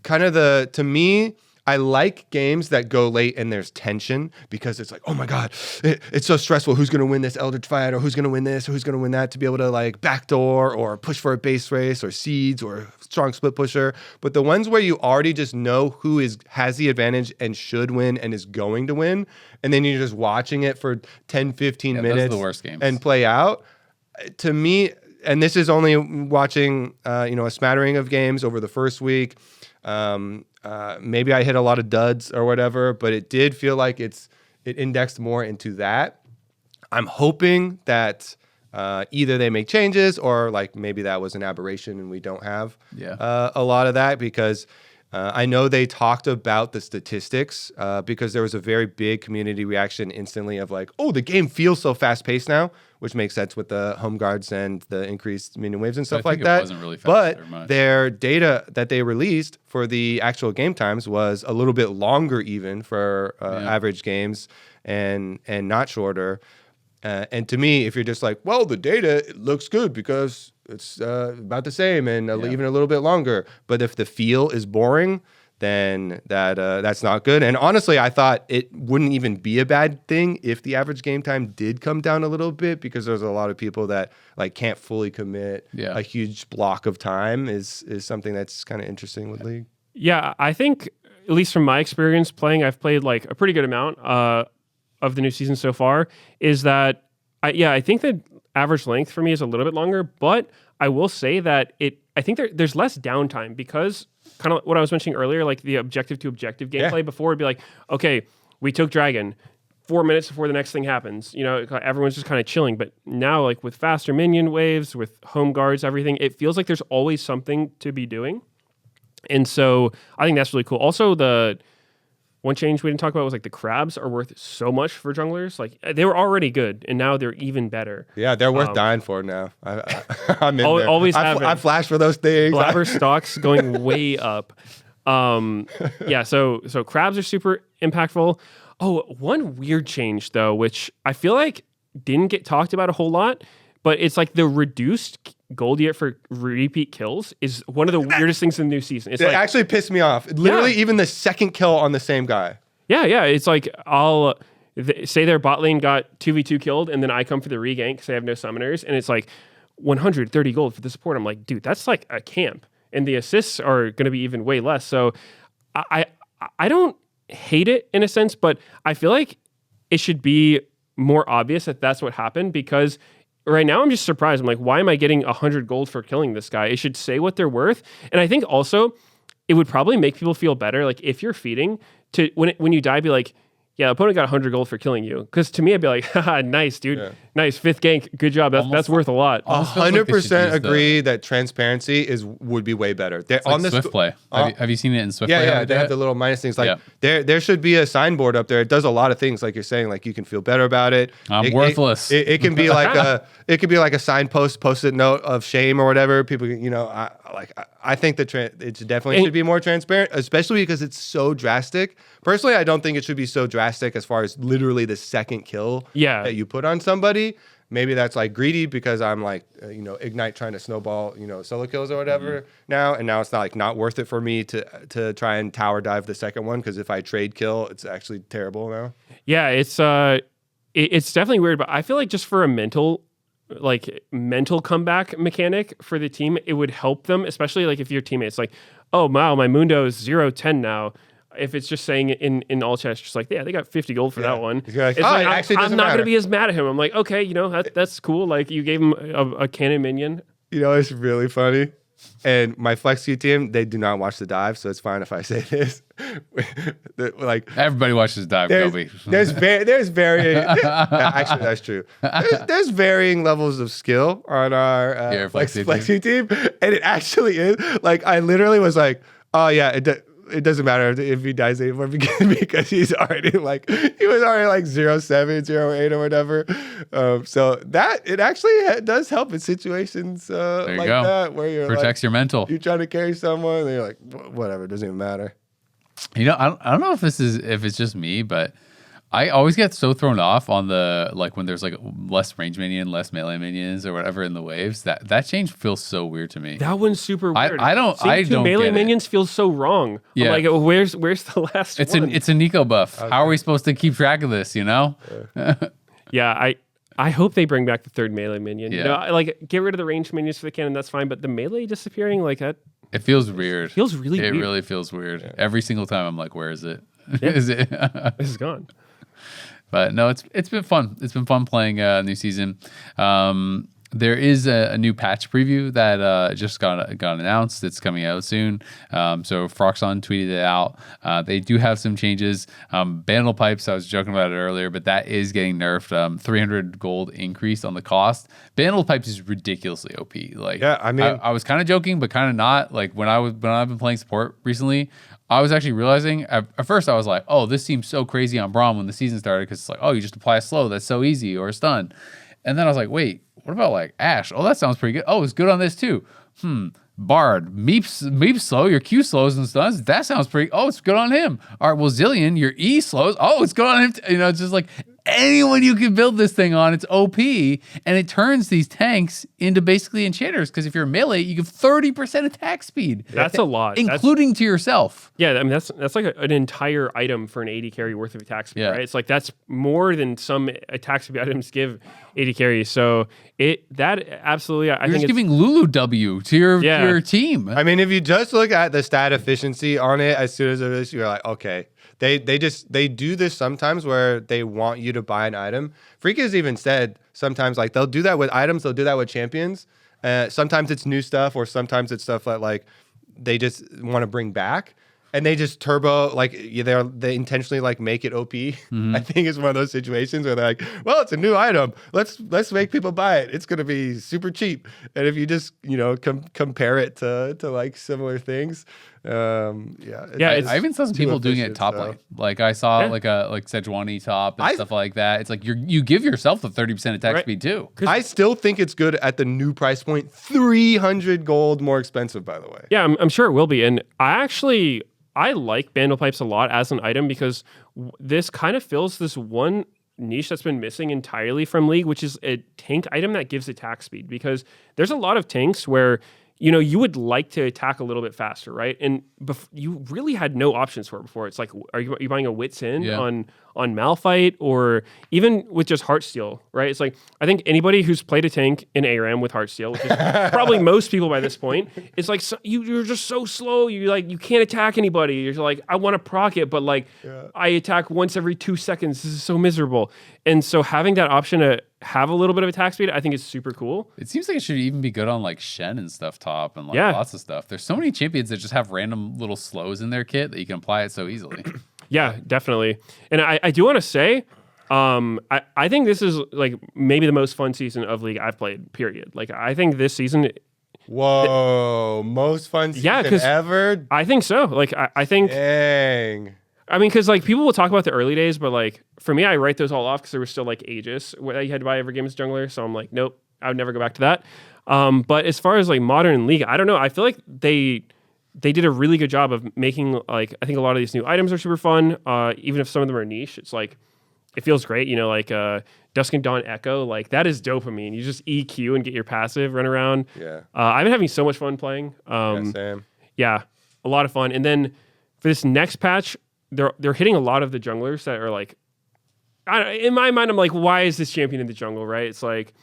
B: kind of to me, I like games that go late and there's tension, because it's like, oh my God, it's so stressful. Who's going to win this Eldritch fight, or who's going to win this, or who's going to win that, to be able to like backdoor or push for a base race or seeds or strong split pusher. But the ones where you already just know who has the advantage and should win and is going to win, and then you're just watching it for 10, 15 minutes,
C: those are the worst games,
B: and play out, to me, and this is only watching a smattering of games over the first week. Maybe I hit a lot of duds or whatever, but it did feel like it indexed more into that. I'm hoping that either they make changes, or like maybe that was an aberration and we don't have a lot of that, because I know they talked about the statistics, because there was a very big community reaction instantly of like, oh, the game feels so fast paced now, which makes sense with the home guards and the increased minion waves and stuff like that.
C: It wasn't really fast,
B: but their data that they released for the actual game times was a little bit longer, even for average games, and not shorter. And to me, if you're just like, well, the data looks good because it's about the same and even a little bit longer. But if the feel is boring, then that's not good. And honestly, I thought it wouldn't even be a bad thing if the average game time did come down a little bit, because there's a lot of people that like can't fully commit. A huge block of time is something that's kind of interesting with League.
A: Yeah, I think, at least from my experience playing, I've played like a pretty good amount of the new season so far, is that I think the average length for me is a little bit longer, but I will say that I think there's less downtime, because kind of what I was mentioning earlier, like the objective to objective gameplay before would be like, okay, we took Dragon 4 minutes before the next thing happens. You know, everyone's just kind of chilling. But now, like with faster minion waves, with home guards, everything, it feels like there's always something to be doing. And so I think that's really cool. Also, the one change we didn't talk about was like the crabs are worth so much for junglers. Like they were already good, and now they're even better.
B: Yeah, they're worth dying for now. I'm in there.
A: Always have.
B: I flash for those things.
A: Blabber stocks going way up. So crabs are super impactful. Oh, one weird change though, which I feel like didn't get talked about a whole lot, but it's like the reduced gold you get for repeat kills is one of the weirdest things in the new season. It
B: actually pissed me off. Literally, even the second kill on the same guy.
A: Yeah. It's like I'll say their bot lane got 2v2 killed, and then I come for the regank because I have no summoners, and it's like 130 gold for the support. I'm like, dude, that's like a camp, and the assists are going to be even way less. So I don't hate it in a sense, but I feel like it should be more obvious that that's what happened, because right now I'm just surprised. I'm like, why am I getting 100 gold for killing this guy? It should say what they're worth. And I think also it would probably make people feel better. Like if you're feeding to when you die, be like, yeah, the opponent got 100 gold for killing you. Because to me, I'd be like, haha, nice, dude. Yeah. Nice. 5th gank. Good job. That's worth a lot.
B: 100% agree that transparency would be way better.
C: It's on like Swift play. Have you seen it in Swift play?
B: Yeah, they have the little minus things. Like there should be a signboard up there. It does a lot of things, like you're saying. Like you can feel better about it.
C: I'm worthless.
B: It can be like a signpost, post-it note of shame or whatever. People, I think it definitely should be more transparent, especially because it's so drastic. Personally, I don't think it should be so drastic as far as literally the second kill that you put on somebody. Maybe that's like greedy because I'm like, Ignite trying to snowball, solo kills or whatever now. And now it's not worth it for me to try and tower dive the second one, because if I trade kill, it's actually terrible now.
A: Yeah, it's definitely weird, but I feel like just for a mental comeback mechanic for the team, it would help them, especially like if your teammates like, oh wow, my Mundo is 0-10 now. If it's just saying in all chats, just like, yeah, they got 50 gold for that one.
B: Like, I'm
A: not going to be as mad at him. I'm like, okay, that's cool. Like you gave him a cannon minion.
B: It's really funny. And my Flex Q team, they do not watch the dive, so it's fine if I say this. Like
C: everybody watches dive, Kobe.
B: There's varying. Actually, that's true. There's varying levels of skill on our Flex Q team, and it actually is. Like I literally was like, oh yeah, it doesn't matter if he dies anymore because he was already like 0-7, 0-8 or whatever. So that it actually does help in situations like that where you're
C: protects your mental.
B: You're trying to carry someone, and you're like, whatever, it doesn't even matter.
C: I don't know if it's just me, but I always get so thrown off on the when there's like less range minion, less melee minions or whatever in the waves. That change feels so weird to me.
A: That one's super weird.
C: I don't
A: melee
C: get
A: minions feels so wrong. Yeah. I'm like, where's the last one?
C: It's a Nico buff. Okay. How are we supposed to keep track of this?
A: Yeah, I hope they bring back the third melee minion. Yeah. Get rid of the range minions for the cannon. That's fine, but the melee disappearing like that.
C: It feels weird.
A: It feels really weird.
C: It really feels weird. Yeah. Every single time I'm like, where is it?
A: Yeah.
C: Is it?
A: This is gone.
C: But no, it's been fun. It's been fun playing new season. There is a new patch preview that just got announced. It's coming out soon. So Froxon tweeted it out. They do have some changes. Bandle pipes, I was joking about it earlier, but that is getting nerfed. 300 gold increase on the cost. Bandle pipes is ridiculously OP. I was kind of joking, but kind of not. Like when I've been playing support recently, I was actually realizing at first I was like, oh, this seems so crazy on Braum when the season started, because it's like, oh, you just apply a slow, that's so easy, or a stun. And then I was like, wait, what about like Ashe? Oh, that sounds pretty good. Oh, it's good on this too. Bard, Meep slow, your Q slows and stuns. That sounds pretty. Oh, it's good on him. All right, well, Zillion, your E slows. Oh, it's good on him. It's just like anyone you can build this thing on. It's OP, and it turns these tanks into basically enchanters. Because if you're melee, you give 30% attack speed.
A: That's a lot,
C: including to yourself.
A: Yeah, I mean that's like an entire item for an AD carry worth of attack speed, right? It's like that's more than some attack speed items give AD carries. So that absolutely, I
C: You're
A: think
C: just giving Lulu W to your team.
B: I mean, if you just look at the stat efficiency on it, as soon as it is, you're like, okay. They do this sometimes where they want you to buy an item. Freak has even said sometimes like they'll do that with items, they'll do that with champions. Sometimes it's new stuff, or sometimes it's stuff that like they just want to bring back. And they just turbo, like they intentionally like make it OP. Mm-hmm. I think it's one of those situations where they're like, well, it's a new item. Let's make people buy it. It's gonna be super cheap. And if you just compare it to like similar things, I
C: even saw some people doing it top lane. Like I saw like Sejuani top and stuff like that. It's like you give yourself the 30% attack speed too.
B: I still think it's good at the new price point, 300 gold more expensive, by the way.
A: Yeah, I'm sure it will be. And I like Bandle Pipes a lot as an item because this kind of fills this one niche that's been missing entirely from League, which is a tank item that gives attack speed. Because there's a lot of tanks where you would like to attack a little bit faster, right? And you really had no options for it before. It's like, are you buying a Wits In on Malphite, or even with just Heartsteel, right? It's like, I think anybody who's played a tank in ARAM with Heartsteel, which is probably most people by this point, it's like you're just so slow. You can't attack anybody. You're like, I want to proc it, but I attack once every 2 seconds. This is so miserable. And so having that option to have a little bit of attack speed, I think is super cool.
C: It seems like it should even be good on like Shen and stuff top and lots of stuff. There's so many champions that just have random little slows in their kit that you can apply it so easily.
A: Yeah, definitely. And I do want to say, I think this is like maybe the most fun season of League I've played, period. Like I think this season...
B: most fun season ever?
A: I think so. Like I think...
B: Dang.
A: I mean, because like people will talk about the early days, but like for me, I write those all off because there were still like Aegis where you had to buy every game as jungler. So I'm like, nope, I would never go back to that. But as far as like modern League, I don't know. I feel like they did a really good job of making like, I think a lot of these new items are super fun. Even if some of them are niche, it's like, it feels great. Like Dusk and Dawn Echo, like that is dopamine. You just EQ and get your passive, run around.
B: Yeah.
A: I've been having so much fun playing.
B: Same.
A: Yeah, a lot of fun. And then for this next patch, they're hitting a lot of the junglers that are like, in my mind, I'm like, why is this champion in the jungle, right? It's like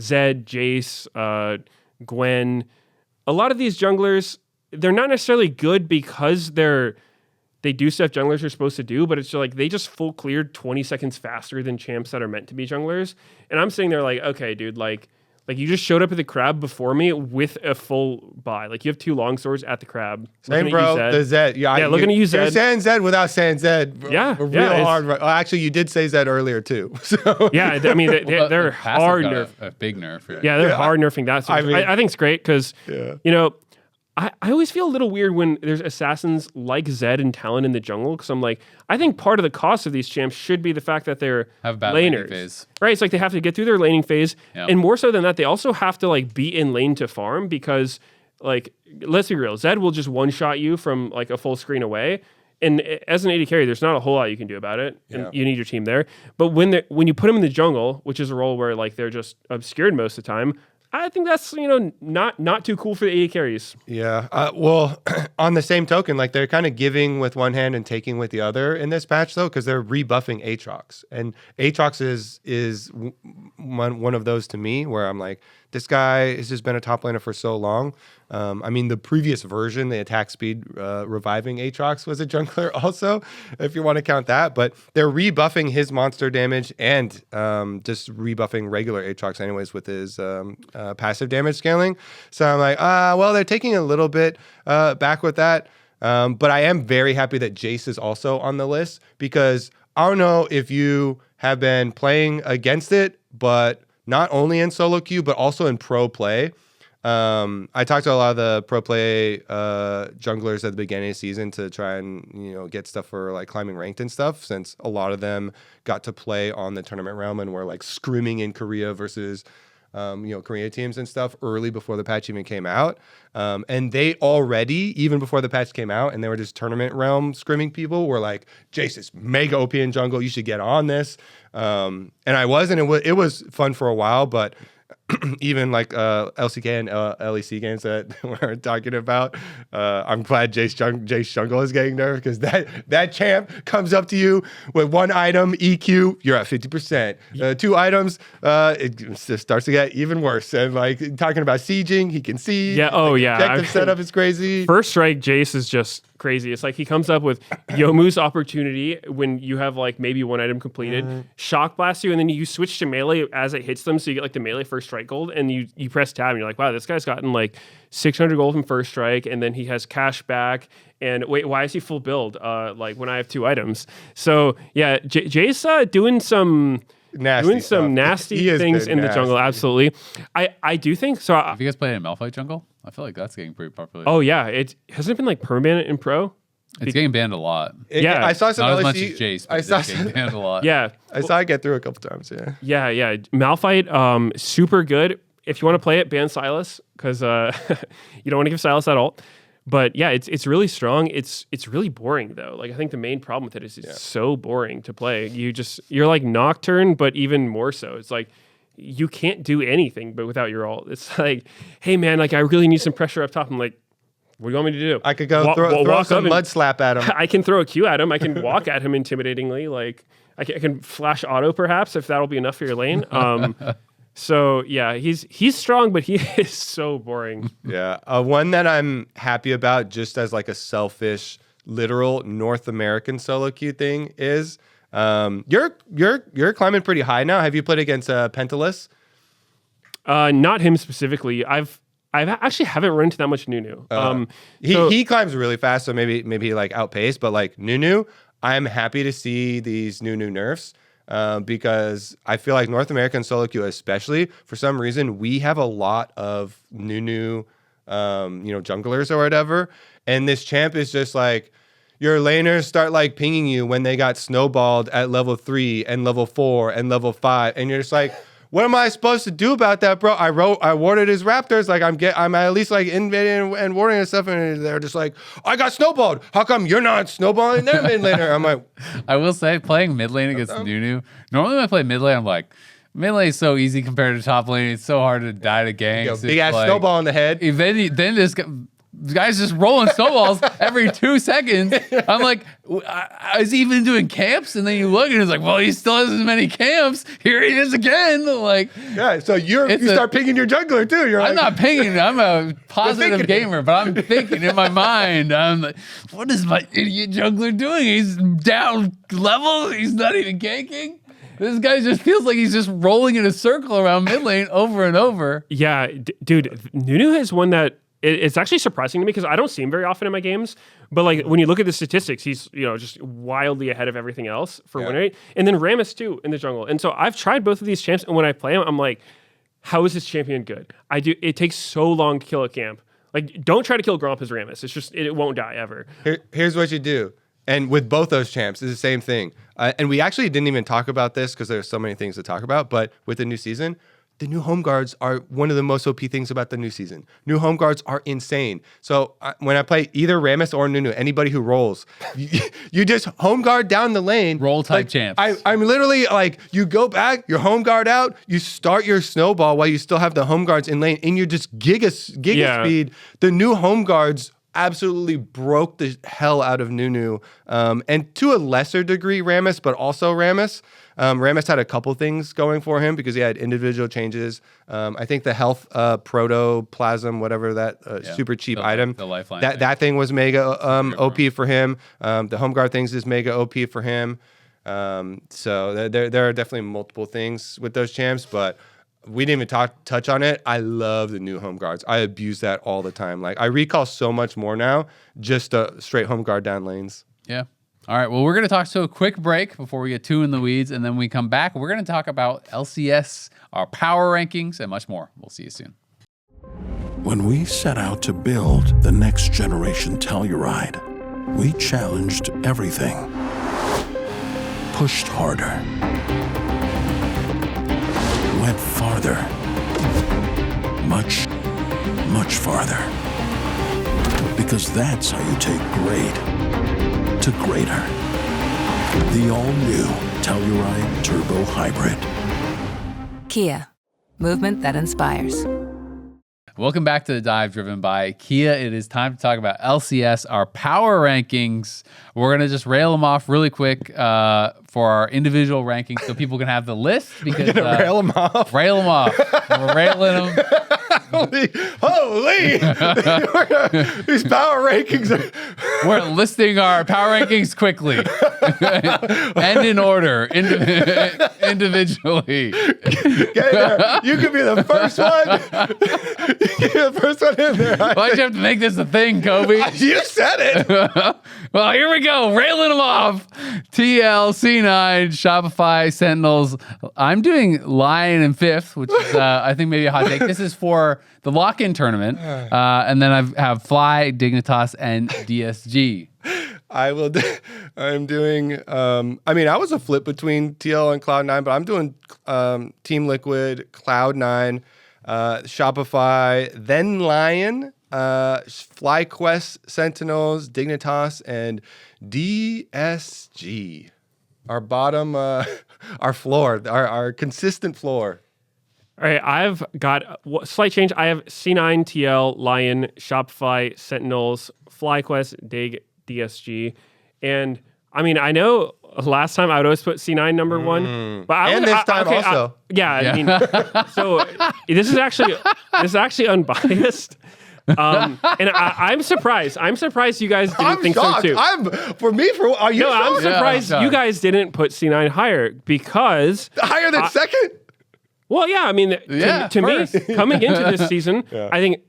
A: Zed, Jace, Gwen. A lot of these junglers, they're not necessarily good because they do stuff junglers are supposed to do, but it's just like they just full cleared 20 seconds faster than champs that are meant to be junglers. And I'm sitting there like, okay, dude, like you just showed up at the crab before me with a full buy. Like you have 2 long swords at the crab.
B: Same, bro. The Zed.
A: Yeah, looking to use Zed.
B: You're saying Zed without saying Zed.
A: Yeah.
B: Real hard. Well, actually, you did say Zed earlier too. So.
A: Yeah, I mean, they're hard nerf.
C: A big nerf.
A: Yeah, they're hard nerfing that. So I think it's great because, I always feel a little weird when there's assassins like Zed and Talon in the jungle, because I'm like, I think part of the cost of these champs should be the fact that they're
C: have a bad
A: laners.
C: Laning phase.
A: Right? It's like they have to get through their laning phase.
C: Yep.
A: And more so than that, they also have to like be in lane to farm, because like, let's be real, Zed will just one-shot you from like a full screen away. And as an AD carry, there's not a whole lot you can do about it. And you need your team there. But when you put them in the jungle, which is a role where like they're just obscured most of the time, I think that's, not too cool for the AD carries.
B: Yeah. Well, on the same token, like they're kind of giving with one hand and taking with the other in this patch, though, because they're rebuffing Aatrox. And Aatrox is one of those to me where I'm like, this guy has just been a top laner for so long. I mean, the previous version, the attack speed reviving Aatrox was a jungler also, if you want to count that. But they're rebuffing his monster damage and just rebuffing regular Aatrox anyways with his passive damage scaling. So I'm like, well, they're taking a little bit back with that. But I am very happy that Jace is also on the list, because I don't know if you have been playing against it, but not only in solo queue, but also in pro play. I talked to a lot of the pro play junglers at the beginning of the season to try and get stuff for like climbing ranked and stuff, since a lot of them got to play on the tournament realm and were like screaming in Korea versus Korea teams and stuff early before the patch even came out. And they already, even before the patch came out, and they were just tournament realm scrimming people, were like, Jace is mega OP in jungle. You should get on this. And I was, and it was fun for a while, but even like LCK and LEC games that we're talking about, I'm glad Jace Jungle is getting nerfed, because that champ comes up to you with one item, EQ, you're at 50%. 2 items, it just starts to get even worse. And like talking about sieging, he can see.
A: Yeah. Oh yeah.
B: Objective setup is crazy.
A: First strike Jace is just crazy. It's like he comes up with Yomu's opportunity when you have like maybe one item completed, shock blast you, and then you switch to melee as it hits them, so you get like the melee first strike gold, and you press tab and you're like, wow, this guy's gotten like 600 gold from first strike, and then he has cash back, and wait, why is he full build like when I have 2 items? So yeah, Jace doing some nasty things in the jungle. Absolutely. I do think so.
C: Have you guys played in Malphite jungle? I feel like that's getting pretty popular.
A: Oh yeah, it hasn't been like permanent in pro.
C: It's getting banned a lot.
A: Yeah,
B: I saw some
C: not
B: LEC,
C: as much as Jace, but it's getting banned a lot.
A: Yeah,
B: I saw it get through a couple times.
A: Yeah. Malphite, super good. If you want to play it, ban Silas, because you don't want to give Silas that ult. But yeah, it's really strong. It's really boring though. Like I think the main problem with it is it's so boring to play. You're like Nocturne, but even more so. It's like you can't do anything but without your ult. It's like, hey man, like I really need some pressure up top. I'm like, what do you want me to do?
B: I could go throw some mud slap at him.
A: I can throw a Q at him. I can walk at him intimidatingly. Like I can flash auto perhaps if that'll be enough for your lane. So yeah, he's strong, but he is so boring.
B: Yeah, one that I'm happy about, just as like a selfish, literal North American solo queue thing, is you're climbing pretty high now. Have you played against Pentalus?
A: Not him specifically. I've actually haven't run into that much Nunu.
B: He climbs really fast, so maybe he like outpaced. But like Nunu, I'm happy to see these Nunu nerfs. Because I feel like North American solo queue, especially, for some reason, we have a lot of Nunu, junglers or whatever. And this champ is just like, your laners start like pinging you when they got snowballed at level 3 and level 4 and level 5. And you're just like, what am I supposed to do about that, bro? I warded his raptors. Like I'm at least like invading and warding and stuff. And they're just like, I got snowballed. How come you're not snowballing their mid laner? I'm like,
C: I will say, playing mid lane against Nunu, normally when I play mid lane, I'm like, mid lane is so easy compared to top lane. It's so hard to die to ganks.
B: Big ass snowball in the head.
C: Then this guy's just rolling snowballs every 2 seconds. I'm like, is he even doing camps? And then you look and it's like, well, he still has as many camps. Here he is again. Like,
B: yeah. So you start pinging your jungler too.
C: I'm not pinging. I'm a positive gamer, but I'm thinking in my mind, I'm like, what is my idiot jungler doing? He's down level. He's not even ganking. This guy just feels like he's just rolling in a circle around mid lane over and over.
A: Yeah, dude, Nunu has one that. It's actually surprising to me because I don't see him very often in my games. But like when you look at the statistics, he's just wildly ahead of everything else for win rate. And then Rammus too in the jungle. And so I've tried both of these champs, and when I play him, I'm like, how is this champion good? It takes so long to kill a camp. Like, don't try to kill Gromp as Rammus. It's just it won't die ever.
B: Here's what you do. And with both those champs, it's the same thing. And we actually didn't even talk about this because there's so many things to talk about. But with the new season, the new home guards are one of the most OP things about the new season. New home guards are insane. So when I play either Rammus or Nunu, anybody who rolls, you just home guard down the lane.
C: Roll type champs.
B: I'm literally like, you go back, your home guard out, you start your snowball while you still have the home guards in lane, and you're just giga speed. The new home guards absolutely broke the hell out of Nunu. And to a lesser degree Rammus, but also Rammus. Rammus had a couple things going for him because he had individual changes. I think the health protoplasm, whatever that super cheap item,
C: the lifeline
B: that thing was mega OP for him. The home guard things is mega OP for him. So there are definitely multiple things with those champs, but we didn't even touch on it. I love the new home guards. I abuse that all the time. Like I recall so much more now, just straight home guard down lanes.
C: Yeah. All right, well, we're going to talk to a quick break before we get too in the weeds, and then when we come back, we're going to talk about LCS, our power rankings, and much more. We'll see you soon.
D: When we set out to build the next generation Telluride, we challenged everything, pushed harder, went farther, much, much farther. Because that's how you take great to greater. The all-new Telluride Turbo Hybrid.
E: Kia, movement that inspires.
C: Welcome back to The Dive, driven by Kia. It is time to talk about LCS, our power rankings. We're going to just rail them off really quick for our individual rankings so people can have the list. Because
B: rail them off?
C: Rail them off. We're railing them.
B: Holy! These power rankings are...
C: We're listing our power rankings quickly and in order, individually.
B: Get there. You could be the first one. You could be the first one in there.
C: Why'd you have to make this a thing, Kobe?
B: You said it.
C: Well, here we go. Railing them off. TL, C9, Shopify, Sentinels. I'm doing Lyon in 5th, which is, I think, maybe a hot take. This is for the Lock-In tournament. And then I have Fly, Dignitas, and DSG.
B: I'm doing, I was a flip between TL and Cloud9, but I'm doing Team Liquid, Cloud9, Shopify, then Lyon, FlyQuest, Sentinels, Dignitas, and DSG. Our bottom, our floor, our consistent floor.
A: All right, I've got a slight change. I have C9, TL, Lyon, Shopify, Sentinels, FlyQuest, Dig, DSG. And I mean, I know last time I would always put C9 number 1, but
B: and this time also.
A: I mean, so this is actually unbiased. And I'm surprised. I'm surprised you guys didn't think
B: shocked.
A: so too.
B: I'm
A: surprised you guys didn't put C9 higher because
B: higher than second.
A: Well, yeah, I mean, to me, coming into this season, I think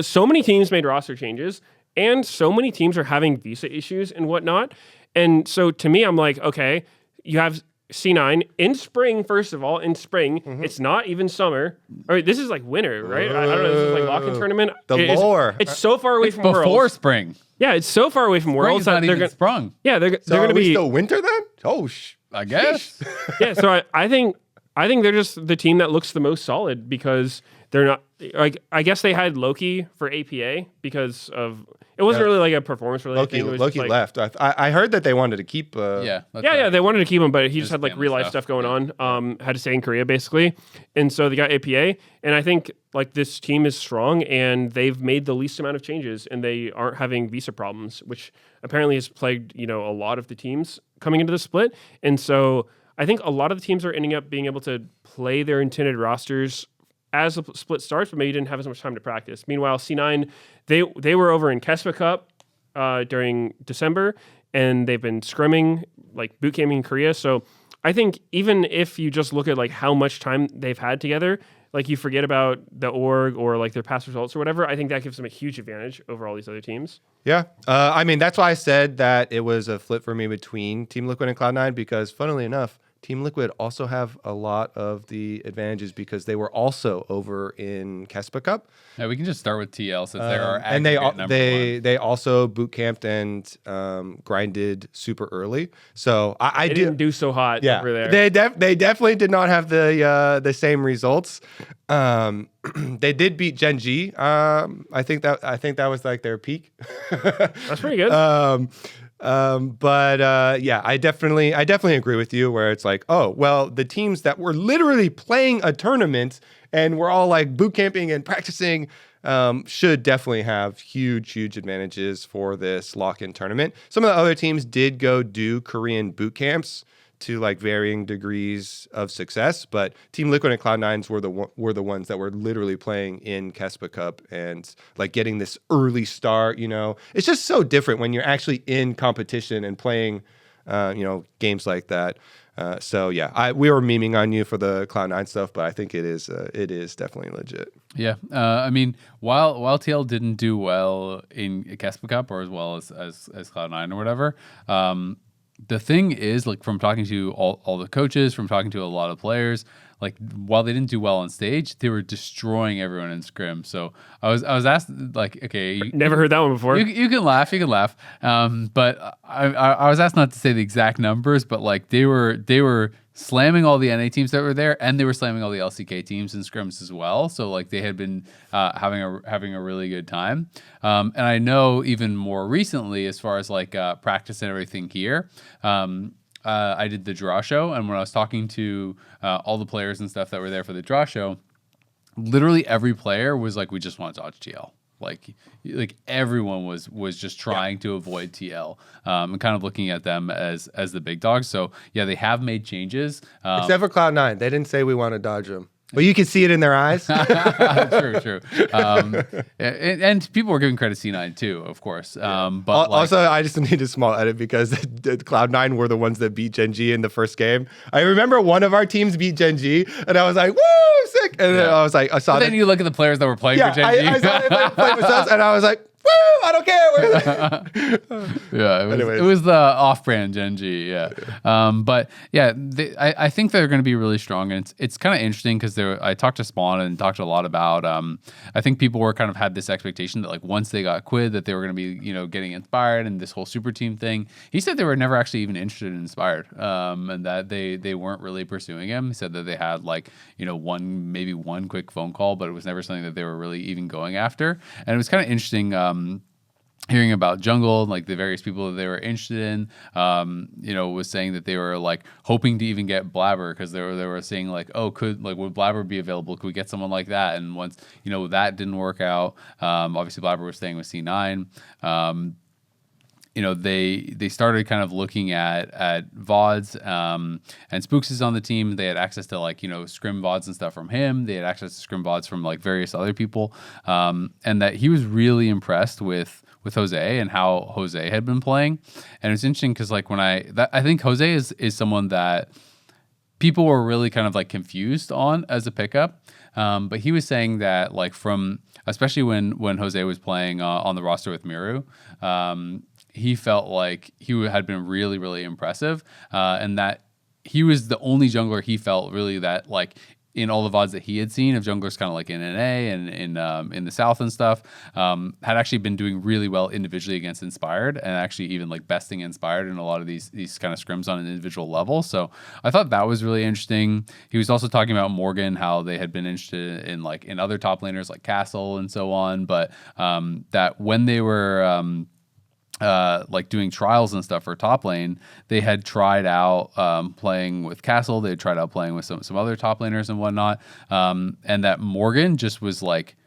A: so many teams made roster changes, and so many teams are having visa issues and whatnot. And so to me, I'm like, okay, you have C9 in spring, first of all, it's not even summer. All right, this is like winter, right? I don't know, this is like Lock-In tournament. It's so far away from Worlds.
C: Before spring.
A: Yeah, it's so far away from Worlds.
C: Spring's not even sprung.
A: Yeah, they're going to be...
B: still winter then?
C: I guess.
A: Yeah, so I think they're just the team that looks the most solid because they're not like, I guess they had Loki for APA because of it wasn't really like a performance related thing.
B: Loki left. I heard that they wanted to keep.
A: They wanted to keep him, but he just had like real life stuff going on. Had to stay in Korea basically, and so they got APA. And I think like this team is strong, and they've made the least amount of changes, and they aren't having visa problems, which apparently has plagued a lot of the teams coming into the split. And so I think a lot of the teams are ending up being able to play their intended rosters as the split starts, but maybe didn't have as much time to practice. Meanwhile, C9, they were over in Kespa Cup during December, and they've been scrimming, like boot camping in Korea. So I think even if you just look at like how much time they've had together, like you forget about the org or like their past results or whatever, I think that gives them a huge advantage over all these other teams.
B: Yeah. I mean, that's why I said that it was a flip for me between Team Liquid and Cloud9, because funnily enough, Team Liquid also have a lot of the advantages because they were also over in Kespa Cup.
C: Yeah, we can just start with TL since they are
B: and they also boot camped and grinded super early. So I
A: didn't do so hot over there.
B: They definitely did not have the same results. They did beat Gen G. I think that was like their peak.
A: That's pretty good.
B: I definitely agree with you where it's like, oh, well, the teams that were literally playing a tournament and we're all like boot camping and practicing should definitely have huge advantages for this lock-in tournament. Some of the other teams did go do Korean boot camps to like varying degrees of success, but Team Liquid and Cloud9s were the ones that were literally playing in Kespa Cup and like getting this early start. It's just so different when you're actually in competition and playing, games like that. We were memeing on you for the Cloud9 stuff, but I think it is definitely legit.
C: Yeah, I mean, while TL didn't do well in Kespa Cup or as well as Cloud9 or whatever. The thing is, like, from talking to all the coaches, from talking to a lot of players, like, while they didn't do well on stage, they were destroying everyone in scrim. So I was asked, like, okay,
A: never heard that one before.
C: You can laugh, but I was asked not to say the exact numbers, but like they were slamming all the NA teams that were there, and they were slamming all the LCK teams in scrims as well. So like they had been having a really good time. And I know even more recently, as far as like practice and everything here, I did the draw show, and when I was talking to all the players and stuff that were there for the draw show, literally every player was like, "We just want to dodge TL." Like everyone was just trying to avoid TL, and kind of looking at them as the big dogs. So yeah, they have made changes.
B: Except for Cloud9, they didn't say we want to dodge them. Well, you can see it in their eyes.
C: True. And people were giving credit to C9 too, of course. But
B: also, I just need a small edit because Cloud9 were the ones that beat Gen G in the first game. I remember one of our teams beat Gen G, and I was like, "Woo, sick!" And then I was like, I saw.
C: But then you look at the players that were playing for Gen G.
B: I saw them playing with us, and I was like, "Woo! I don't care."
C: Yeah, it was the off-brand Gen G. Yeah, but yeah, I think they're going to be really strong, and it's kind of interesting because I talked to Spawn and talked a lot about. I think people were kind of had this expectation that like once they got Quid that they were going to be getting Inspired and this whole super team thing. He said they were never actually even interested in Inspired, and that they weren't really pursuing him. He said that they had like maybe one quick phone call, but it was never something that they were really even going after. And it was kind of interesting. Hearing about Jungle, like the various people that they were interested in, was saying that they were like hoping to even get Blabber because they were saying like, oh, would Blabber be available? Could we get someone like that? And once that didn't work out, obviously Blabber was staying with C9. They started kind of looking at VODs, and Spooks is on the team. They had access to scrim VODs and stuff from him. They had access to scrim VODs from like various other people, and that he was really impressed with Jose and how Jose had been playing. And it's interesting because like I think Jose is someone that people were really kind of like confused on as a pickup. But he was saying that like especially when Jose was playing on the roster with Miru, he felt like he had been really, really impressive, and that he was the only jungler he felt really that like in all the VODs that he had seen of junglers kind of like in NA and in the South and stuff, had actually been doing really well individually against Inspired and actually even like besting Inspired in a lot of these kind of scrims on an individual level. So I thought that was really interesting. He was also talking about Morgan, how they had been interested in other top laners like Castle and so on, but that when they were doing trials and stuff for top lane, they had tried out playing with Castle. They had tried out playing with some other top laners and whatnot. And that Morgan just was like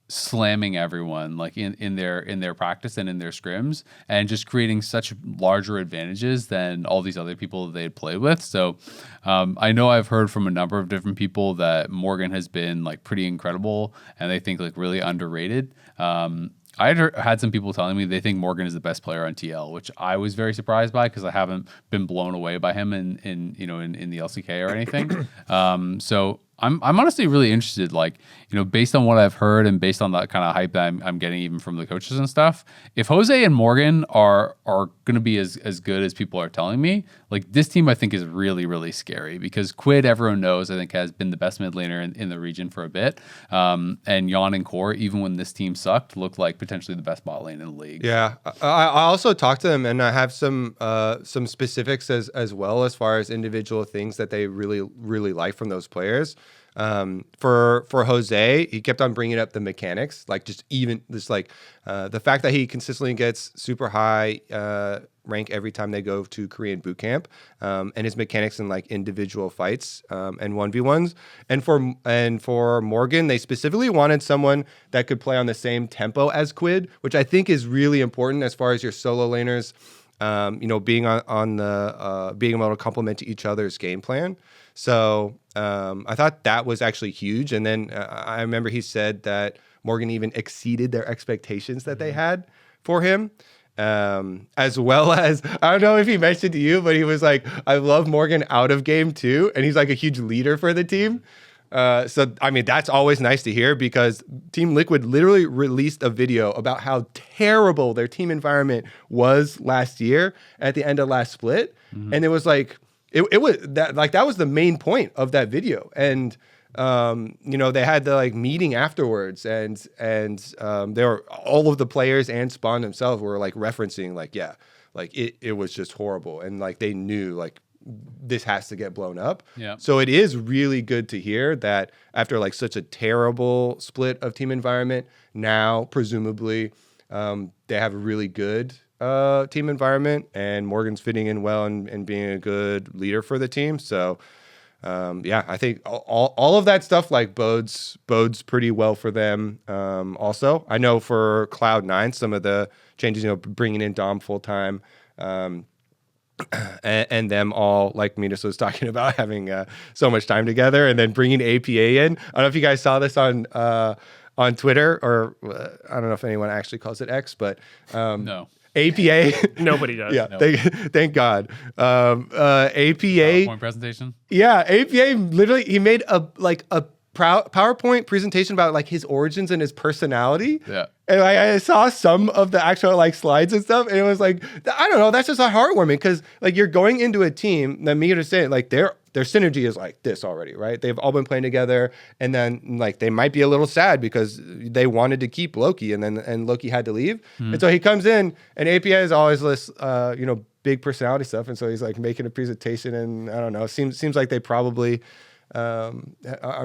C: slamming everyone like in their practice and in their scrims and just creating such larger advantages than all these other people that they had played with. So I know I've heard from a number of different people that Morgan has been like pretty incredible and they think like really underrated. I had some people telling me they think Morgan is the best player on TL, which I was very surprised by because I haven't been blown away by him in the LCK or anything. So I'm honestly really interested, based on what I've heard and based on that kind of hype that I'm getting even from the coaches and stuff. If Jose and Morgan are going to be as good as people are telling me, like this team I think is really, really scary because Quid, everyone knows, I think has been the best mid laner in the region for a bit. And Yon and Core, even when this team sucked, looked like potentially the best bot lane in the league. Yeah,
B: I also talked to them and I have some specifics as well as far as individual things that they really, really like from those players. For Jose, he kept on bringing up the mechanics, the fact that he consistently gets super high rank every time they go to Korean boot camp, and his mechanics in like individual fights and 1v1s. And for Morgan, they specifically wanted someone that could play on the same tempo as Quid, which I think is really important as far as your solo laners, being being able to complement each other's game plan. So I thought that was actually huge. And then I remember he said that Morgan even exceeded their expectations that they had for him. As well as, I don't know if he mentioned to you, but he was like, I love Morgan out of game too. And he's like a huge leader for the team. So, I mean, that's always nice to hear because Team Liquid literally released a video about how terrible their team environment was last year at the end of last split. Mm-hmm. And it was like, it was that was the main point of that video. And, they had the meeting afterwards and there were all of the players and Spawn themselves were referencing it was just horrible. And they knew this has to get blown up.
C: Yeah.
B: So it is really good to hear that after like such a terrible split of team environment, now presumably they have a really good team environment, and Morgan's fitting in well and being a good leader for the team. So I think all of that stuff like bodes pretty well for them. Also, I know for Cloud9, some of the changes, bringing in Dom full time, and them all, like Meteos was talking about, having so much time together, and then bringing APA in. I don't know if you guys saw this on Twitter, or I don't know if anyone actually calls it X, but
C: No.
B: APA.
A: Nobody does.
B: Yeah,
C: No.
B: thank God. APA.
C: PowerPoint presentation.
B: Yeah, APA literally, he made a PowerPoint presentation about like his origins and his personality.
C: Yeah.
B: And I saw some of the actual like slides and stuff, and it was like, I don't know, that's just heartwarming, because like you're going into a team that me to say like their synergy is like this already, right? They've all been playing together, and then like they might be a little sad because they wanted to keep Loki, and Loki had to leave, and so he comes in, and APA is always this big personality stuff, and so he's like making a presentation, and I don't know, seems like they probably are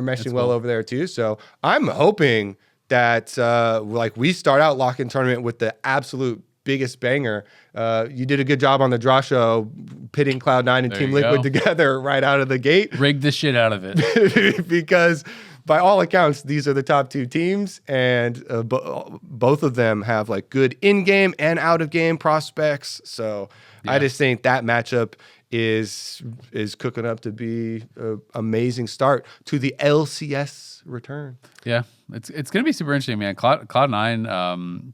B: meshing well over there too. So I'm hoping that like we start out Lock-In tournament with the absolute biggest banger. You did a good job on the draw show, pitting Cloud9 and
C: There
B: Team
C: you
B: Liquid
C: go.
B: together right out of the gate.
C: Rig the shit out of it.
B: Because by all accounts, these are the top two teams, and both of them have like good in-game and out-of-game prospects. So I just think that matchup is cooking up to be an amazing start to the LCS return.
C: Yeah, it's gonna be super interesting, man. Cloud9.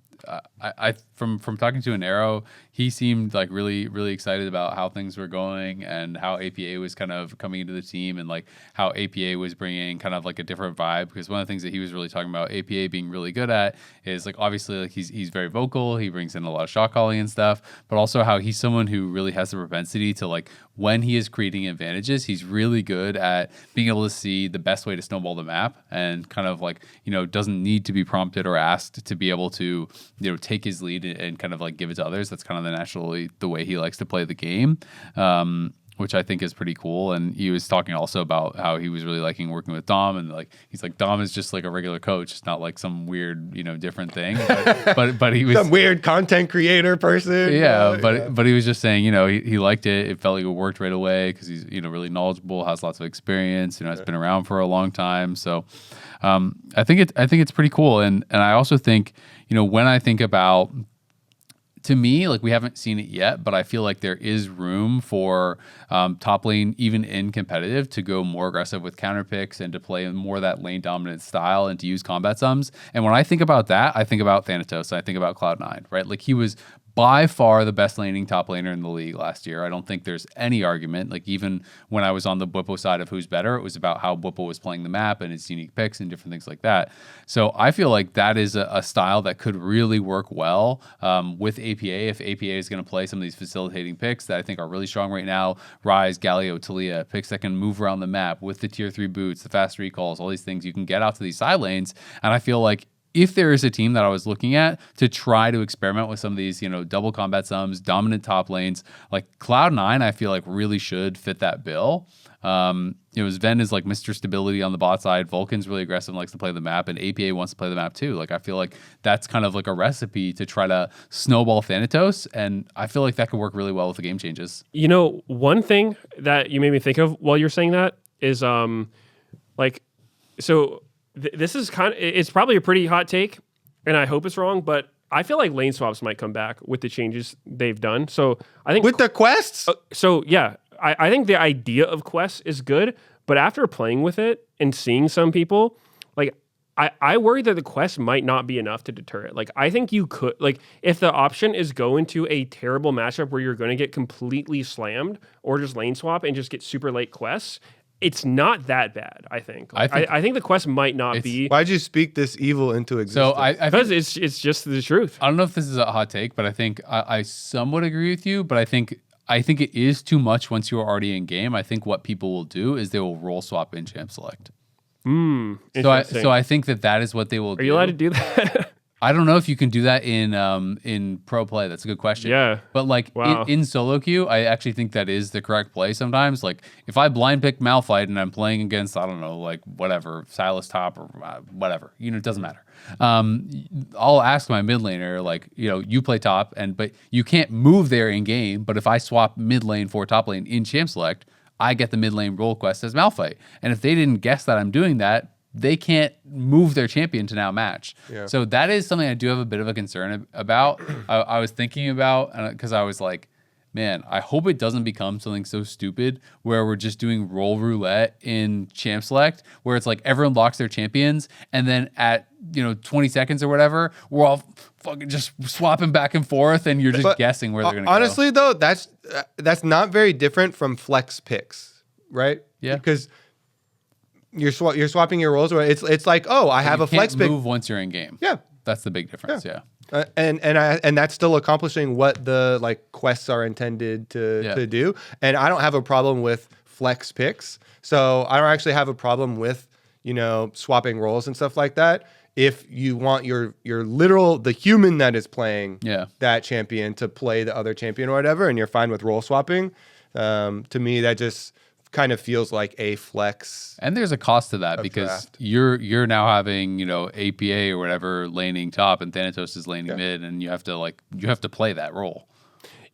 C: I from talking to an Arrow, he seemed like really, really excited about how things were going and how APA was kind of coming into the team, and like how APA was bringing kind of like a different vibe. Because one of the things that he was really talking about APA being really good at is like, obviously like he's very vocal, he brings in a lot of shot calling and stuff, but also how he's someone who really has the propensity to like, when he is creating advantages, he's really good at being able to see the best way to snowball the map, and kind of like, doesn't need to be prompted or asked to be able to, take his lead and kind of like give it to others. That's kind of naturally the way he likes to play the game, which I think is pretty cool. And he was talking also about how he was really liking working with Dom, and like he's like, Dom is just like a regular coach. It's not like some weird, different thing. But he was
B: some weird content creator person.
C: Yeah, but he was just saying, he liked it. It felt like it worked right away because he's really knowledgeable, has lots of experience, has been around for a long time. So I think it's pretty cool. And I also think, when I think about, to me, like we haven't seen it yet, but I feel like there is room for top lane, even in competitive, to go more aggressive with counter picks and to play more that lane dominant style and to use combat sums. And when I think about that, I think about Thanatos. I think about Cloud9, right? Like he was by far the best laning top laner in the league last year. I don't think there's any argument. Like even when I was on the Bwipo side of who's better, it was about how Bwipo was playing the map and its unique picks and different things like that. So I feel like that is a style that could really work well with APA. If APA is going to play some of these facilitating picks that I think are really strong right now, Ryze, Galio, Talia, picks that can move around the map with the tier 3 boots, the fast recalls, all these things, you can get out to these side lanes. And I feel like if there is a team that I was looking at to try to experiment with some of these, double combat sums, dominant top lanes, like Cloud9, I feel like really should fit that bill. Sven is like Mr. Stability on the bot side. Vulcan's really aggressive and likes to play the map, and APA wants to play the map too. Like I feel like that's kind of like a recipe to try to snowball Thanatos, and I feel like that could work really well with the game changes.
A: One thing that you made me think of while you're saying that is this is it's probably a pretty hot take, and I hope it's wrong, but I feel like lane swaps might come back with the changes they've done. So I think
B: with the quests.
A: I think the idea of quests is good, but after playing with it and seeing some people, like I worry that the quest might not be enough to deter it. Like I think you could, like if the option is go into a terrible matchup where you're going to get completely slammed, or just lane swap and just get super late quests, it's not that bad, I think. I think the quest might not be.
B: Why'd you speak this evil into existence?
C: So
A: because it's just the truth.
C: I don't know if this is a hot take, but I think I somewhat agree with you. But I think it is too much once you are already in game. I think what people will do is they will roll swap in champ select. So I think that is what they will do.
A: Are you allowed to do that?
C: I don't know if you can do that in pro play. That's a good question.
A: Yeah.
C: But like
A: Wow.
C: in solo queue, I actually think that is the correct play sometimes. Like if I blind pick Malphite and I'm playing against, I don't know, like whatever, Silas top or whatever, it doesn't matter. I'll ask my mid laner, like, you play top, but you can't move there in game. But if I swap mid lane for top lane in champ select, I get the mid lane role quest as Malphite. And if they didn't guess that I'm doing that, they can't move their champion to now match. Yeah. So that is something I do have a bit of a concern about. I was thinking about, because I was like, man, I hope it doesn't become something so stupid where we're just doing role roulette in champ select, where it's like everyone locks their champions, and then at 20 seconds or whatever, we're all fucking just swapping back and forth, and you're just guessing where they're going to go.
B: Honestly, though, that's not very different from flex picks, right?
C: Yeah.
B: Because you're swapping your roles. It's like, I have a flex pick.
C: Move once you're in game.
B: Yeah,
C: that's the big difference. Yeah.
B: And that's still accomplishing what the quests are intended to do. And I don't have a problem with flex picks. So I don't actually have a problem with swapping roles and stuff like that. If you want your the human that is playing that champion to play the other champion or whatever, and you're fine with role swapping, to me that just kind of feels like a flex.
C: And there's a cost to that because
B: draft.
C: you're now having, APA or whatever laning top and Thanatos is laning mid, and you have to play that role.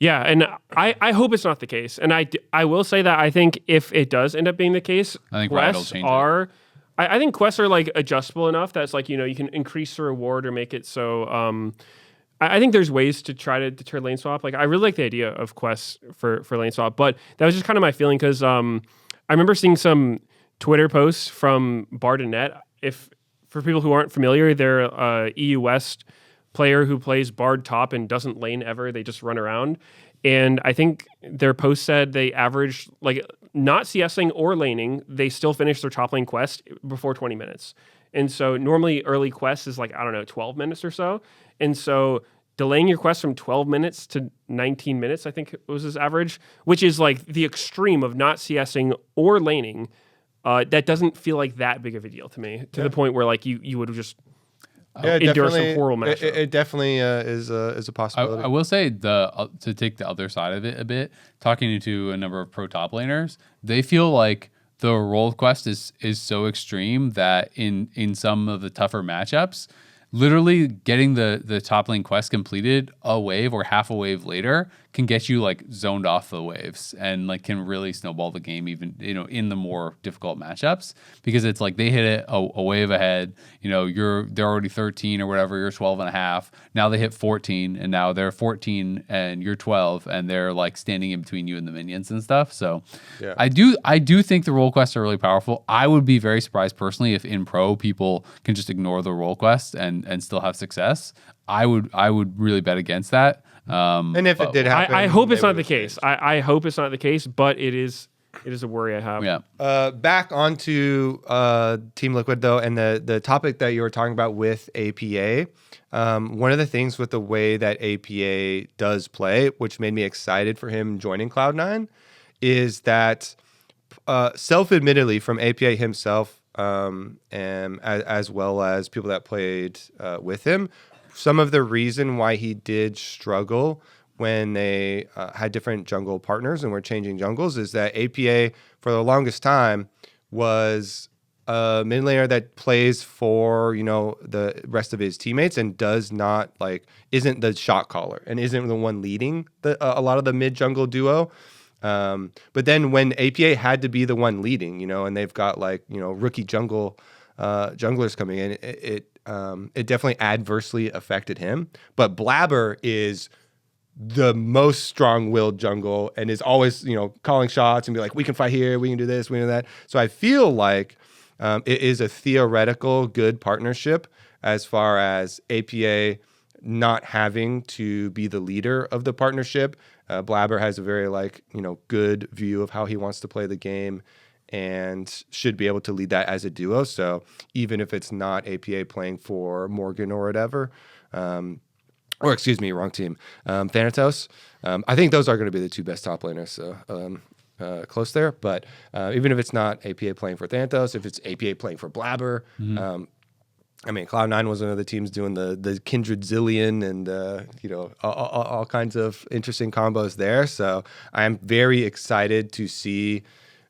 A: Yeah, and I hope it's not the case. And I will say that I think if it does end up being the case,
C: I think Riot will
A: quests
C: change
A: are I think quests are adjustable enough that's you can increase the reward or make it so I think there's ways to try to deter lane swap. I really like the idea of quests for lane swap, but that was just kind of my feeling because I remember seeing some Twitter posts from Bard and Net. If for people who aren't familiar, they're a EU West player who plays Bard top and doesn't lane ever. They just run around. And I think their post said they averaged not CSing or laning, they still finish their top lane quest before 20 minutes. And so normally early quest is 12 minutes or so. And so delaying your quest from 12 minutes to 19 minutes, I think was his average, which is the extreme of not CSing or laning. That doesn't feel like that big of a deal to me, to the point where you would just endure some horrible matchup.
B: It definitely is a possibility.
C: I will say to take the other side of it a bit, talking to a number of pro top laners, they feel like the role quest is so extreme that in some of the tougher matchups, literally getting the top lane quest completed a wave or half a wave later can get you zoned off the waves and can really snowball the game even in the more difficult matchups, because it's they hit it a wave ahead, they're already 13 or whatever, you're 12 and a half, now they hit 14 and now they're 14 and you're 12 and they're standing in between you and the minions and stuff. So I do think the role quests are really powerful. I would be very surprised personally if in pro people can just ignore the role quest and still have success. I would really bet against that.
B: And if it did happen,
A: I hope it's not the case. I hope it's not the case, but it is a worry I have.
C: Yeah.
B: Back onto Team Liquid though, and the topic that you were talking about with APA. One of the things with the way that APA does play, which made me excited for him joining Cloud9, is that self-admittedly from APA himself, and as well as people that played with him, some of the reason why he did struggle when they had different jungle partners and were changing jungles is that APA for the longest time was a mid laner that plays for the rest of his teammates and does not isn't the shot caller and isn't the one leading a lot of the mid jungle duo. But then when APA had to be the one leading, and they've got rookie junglers coming in, it definitely adversely affected him. But Blabber is the most strong-willed jungle and is always, calling shots and be like, we can fight here, we can do this, we can do that. So I feel like it is a theoretical good partnership as far as APA not having to be the leader of the partnership. Blabber has a very good view of how he wants to play the game and should be able to lead that as a duo. So even if it's not APA playing for Morgan or whatever, or excuse me, wrong team, Thanatos, I think those are going to be the two best top laners. So close there. But even if it's not APA playing for Thanatos, if it's APA playing for Blabber, I mean, Cloud9 was one of the teams doing the Kindred Zillion and, all kinds of interesting combos there. So I'm very excited to see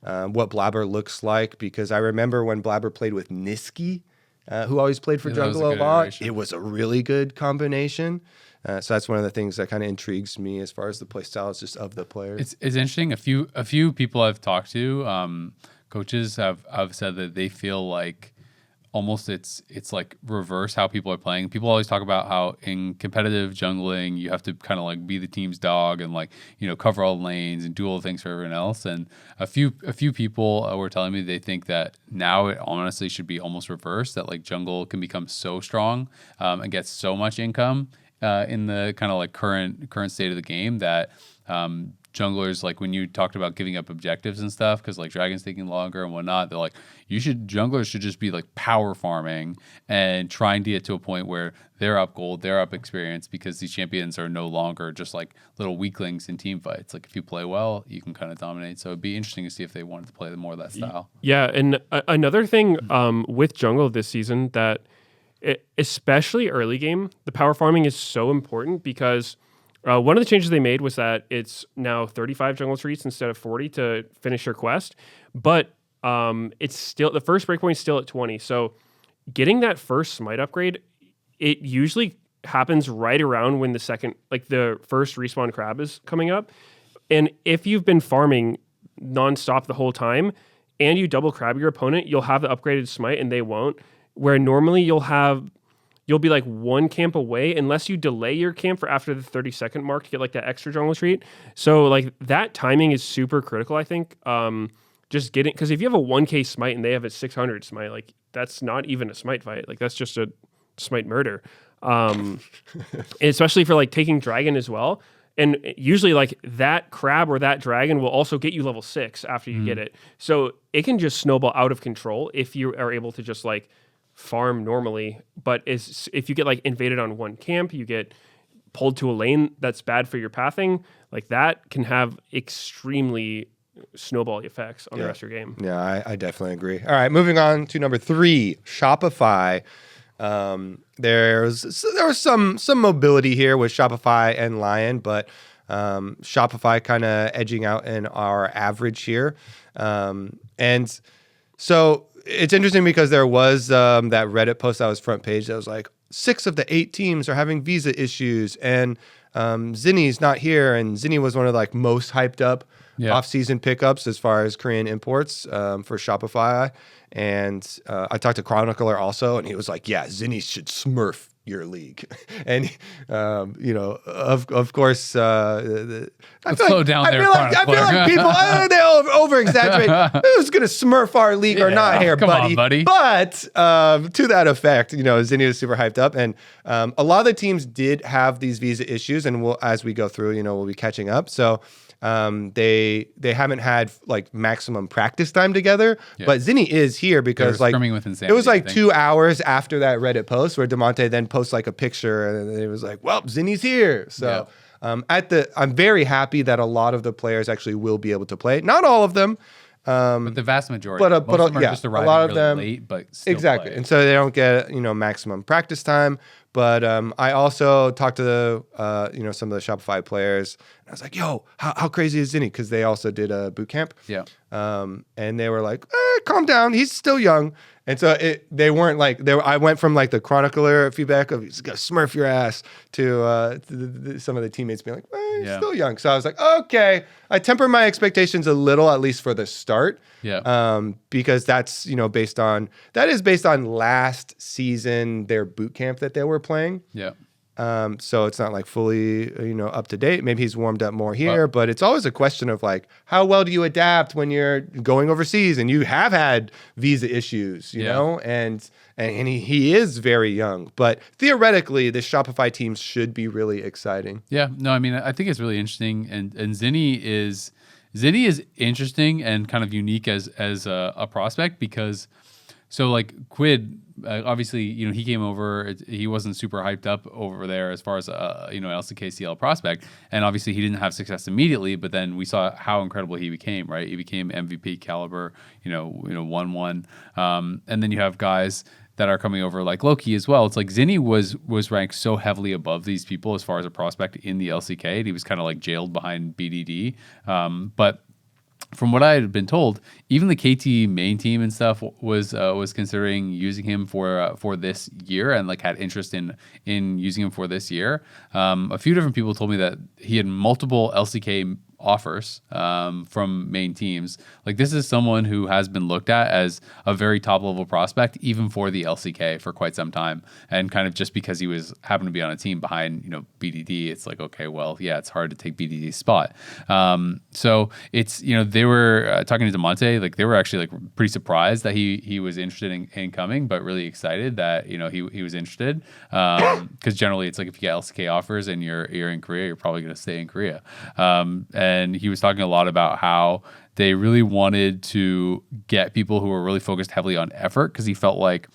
B: what Blabber looks like, because I remember when Blabber played with Niski, who always played for jungle a lot. Iteration. It was a really good combination. So that's one of the things that kind of intrigues me as far as the play styles just of the players.
C: It's interesting. A few people I've talked to, coaches have said that they feel like almost it's like reverse how people are playing. People always talk about how in competitive jungling you have to kind of like be the team's dog and like, cover all lanes and do all the things for everyone else. And a few people were telling me they think that now it honestly should be almost reversed, that like jungle can become so strong and get so much income in the kind of like current state of the game that junglers, like when you talked about giving up objectives and stuff, because like Dragon's taking longer and whatnot, they're like, junglers should just be like power farming and trying to get to a point where they're up gold, they're up experience, because these champions are no longer just like little weaklings in team fights. Like if you play well, you can kind of dominate. So it'd be interesting to see if they wanted to play more of that style.
A: Yeah, and another thing with jungle this season that, especially early game, the power farming is so important, because one of the changes they made was that it's now 35 jungle trees instead of 40 to finish your quest, but it's still, the first breakpoint is still at 20. So getting that first smite upgrade, it usually happens right around when the first respawn crab is coming up. And if you've been farming nonstop the whole time and you double crab your opponent, you'll have the upgraded smite and they won't. Where normally you'll be like one camp away unless you delay your camp for after the 30-second mark to get like that extra jungle treat. So like that timing is super critical, I think. Just getting, because if you have a 1k smite and they have a 600 smite, like that's not even a smite fight. Like that's just a smite murder. Especially for like taking dragon as well. And usually like that crab or that dragon will also get you level 6 after you get it. So it can just snowball out of control if you are able to just like farm normally. But if you get like invaded on one camp, you get pulled to a lane that's bad for your pathing, like that can have extremely snowball effects on the rest of your game.
B: Yeah, I definitely agree. All right, moving on to number 3, Shopify. There was some mobility here with Shopify and Lyon, but Shopify kind of edging out in our average here. And so it's interesting because there was that Reddit post that was front page that was like 6 of the 8 teams are having visa issues, and Zinie's not here. And Zinie was one of the like most hyped up off-season pickups as far as Korean imports for Shopify. And I talked to Chronicler also, and he was like, "Yeah, Zinie should smurf your league." And of course,
C: slow down there.
B: I feel like people they over exaggerate. Who's gonna smurf our league or not here,
C: come
B: buddy?
C: on, buddy.
B: But to that effect, Zinie was super hyped up, and a lot of the teams did have these visa issues, and as we go through, we'll be catching up. So. They haven't had like maximum practice time together, but Zinie is here because like
C: with
B: it was like 2 hours after that Reddit post where Demonte then posts like a picture and it was like, well, Zinie's here. So I'm very happy that a lot of the players actually will be able to play. Not all of them.
C: But the vast majority.
B: Most of them are just arriving a lot of
C: really
B: them
C: late, but still
B: exactly,
C: play.
B: And so they don't get maximum practice time. But I also talked to some of the Shopify players. And I was like, "Yo, how crazy is Zinie?" Because they also did a boot camp.
C: Yeah.
B: And they were like, "Calm down, he's still young." And so they weren't like I went from like the chronicler feedback of he's gonna smurf your ass to some of the teammates being like, he's still young. So I was like, okay, I temper my expectations a little, at least for the start.
C: Yeah.
B: Because that's based on last season their boot camp that they were playing.
C: Yeah.
B: So it's not like fully, up to date. Maybe he's warmed up more here, but it's always a question of like, how well do you adapt when you're going overseas and you have had visa issues, you know, and he is very young, but theoretically the Shopify teams should be really exciting.
C: Yeah, no, I mean, I think it's really interesting. And Zinie is interesting and kind of unique as a prospect because so like Quid, obviously, he came over. He wasn't super hyped up over there as far as LCKCL prospect, and obviously he didn't have success immediately. But then we saw how incredible he became. Right, he became MVP caliber. 1-1, and then you have guys that are coming over, like Loki as well. It's like Zinie was ranked so heavily above these people as far as a prospect in the LCK, and he was kind of like jailed behind BDD. But from what I had been told, even the KT main team and stuff was considering using him for this year, and like had interest in using him for this year. A few different people told me that he had multiple LCK offers from main teams. Like, this is someone who has been looked at as a very top level prospect, even for the LCK, for quite some time. And kind of just because he happened to be on a team behind, BDD, it's like, okay, well, yeah, it's hard to take BDD's spot. So it's, they were talking to Demonte, like they were actually like pretty surprised that he was interested in coming, but really excited that, he was interested. Because generally it's like, if you get LCK offers and you're in Korea, you're probably going to stay in Korea. And he was talking a lot about how they really wanted to get people who were really focused heavily on effort, because he felt like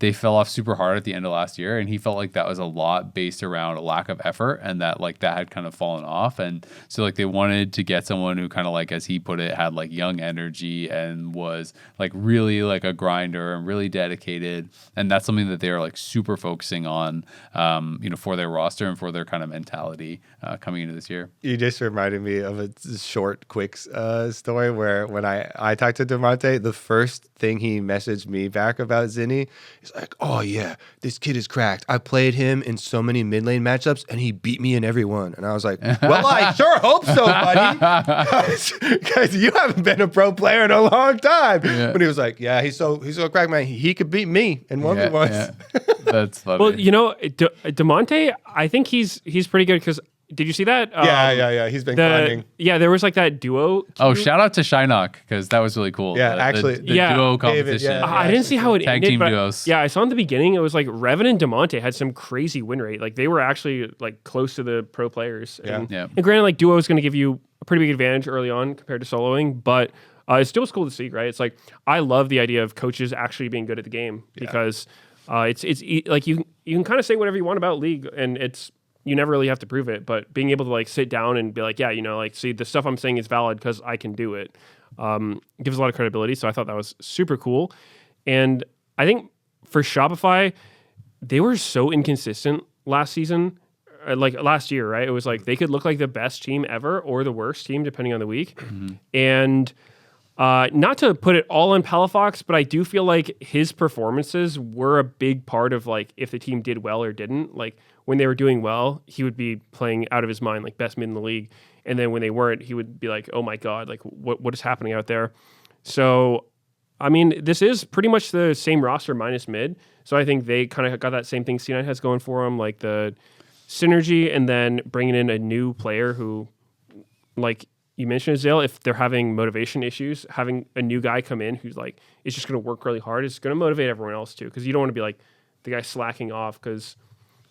C: they fell off super hard at the end of last year, and he felt like that was a lot based around a lack of effort, and that like that had kind of fallen off. And so like they wanted to get someone who kind of, like, as he put it, had like young energy and was like really like a grinder and really dedicated. And that's something that they are like super focusing on, for their roster and for their kind of mentality coming into this year.
B: You just reminded me of a short, quick story where when I talked to Demonte, the first thing he messaged me back about Zinie, he's like, "Oh yeah, this kid is cracked. I played him in so many mid lane matchups, and he beat me in every one." And I was like, "Well, I sure hope so, buddy, because you haven't been a pro player in a long time." Yeah. But he was like, "Yeah, he's so cracked, man. He could beat me in 1v1s."
C: Yeah. That's funny.
A: Well, Demonte, I think he's pretty good, because did you see that?
B: Yeah. He's been climbing.
A: Yeah, there was like that duo.
C: Oh, shout out to Shynock, because that was really cool.
B: Yeah, actually.
C: The duo competition.
B: David,
A: I didn't see how it
C: Tag
A: ended,
C: team
A: but
C: duos.
A: yeah, I saw in the beginning, it was like Revan and Demonte had some crazy win rate. Like, they were actually like close to the pro players. And granted, like, duo is going to give you a pretty big advantage early on compared to soloing, but it still was cool to see, right? It's like, I love the idea of coaches actually being good at the game, because it's like you can kind of say whatever you want about League, and you never really have to prove it, but being able to like sit down and be like, yeah, like, see, the stuff I'm saying is valid because I can do it, gives a lot of credibility. So I thought that was super cool. And I think for Shopify, they were so inconsistent last season, like last year, right? It was like they could look like the best team ever or the worst team, depending on the week. Mm-hmm. And not to put it all on Palafox, but I do feel like his performances were a big part of like if the team did well or didn't. Like, when they were doing well, he would be playing out of his mind, like best mid in the league. And then when they weren't, he would be like, oh my God, like what is happening out there? So, I mean, this is pretty much the same roster minus mid. So I think they kind of got that same thing C9 has going for them, like the synergy, and then bringing in a new player who, like you mentioned, Azael, if they're having motivation issues, having a new guy come in who's like, is just going to work really hard, is going to motivate everyone else too. Because you don't want to be like the guy slacking off, because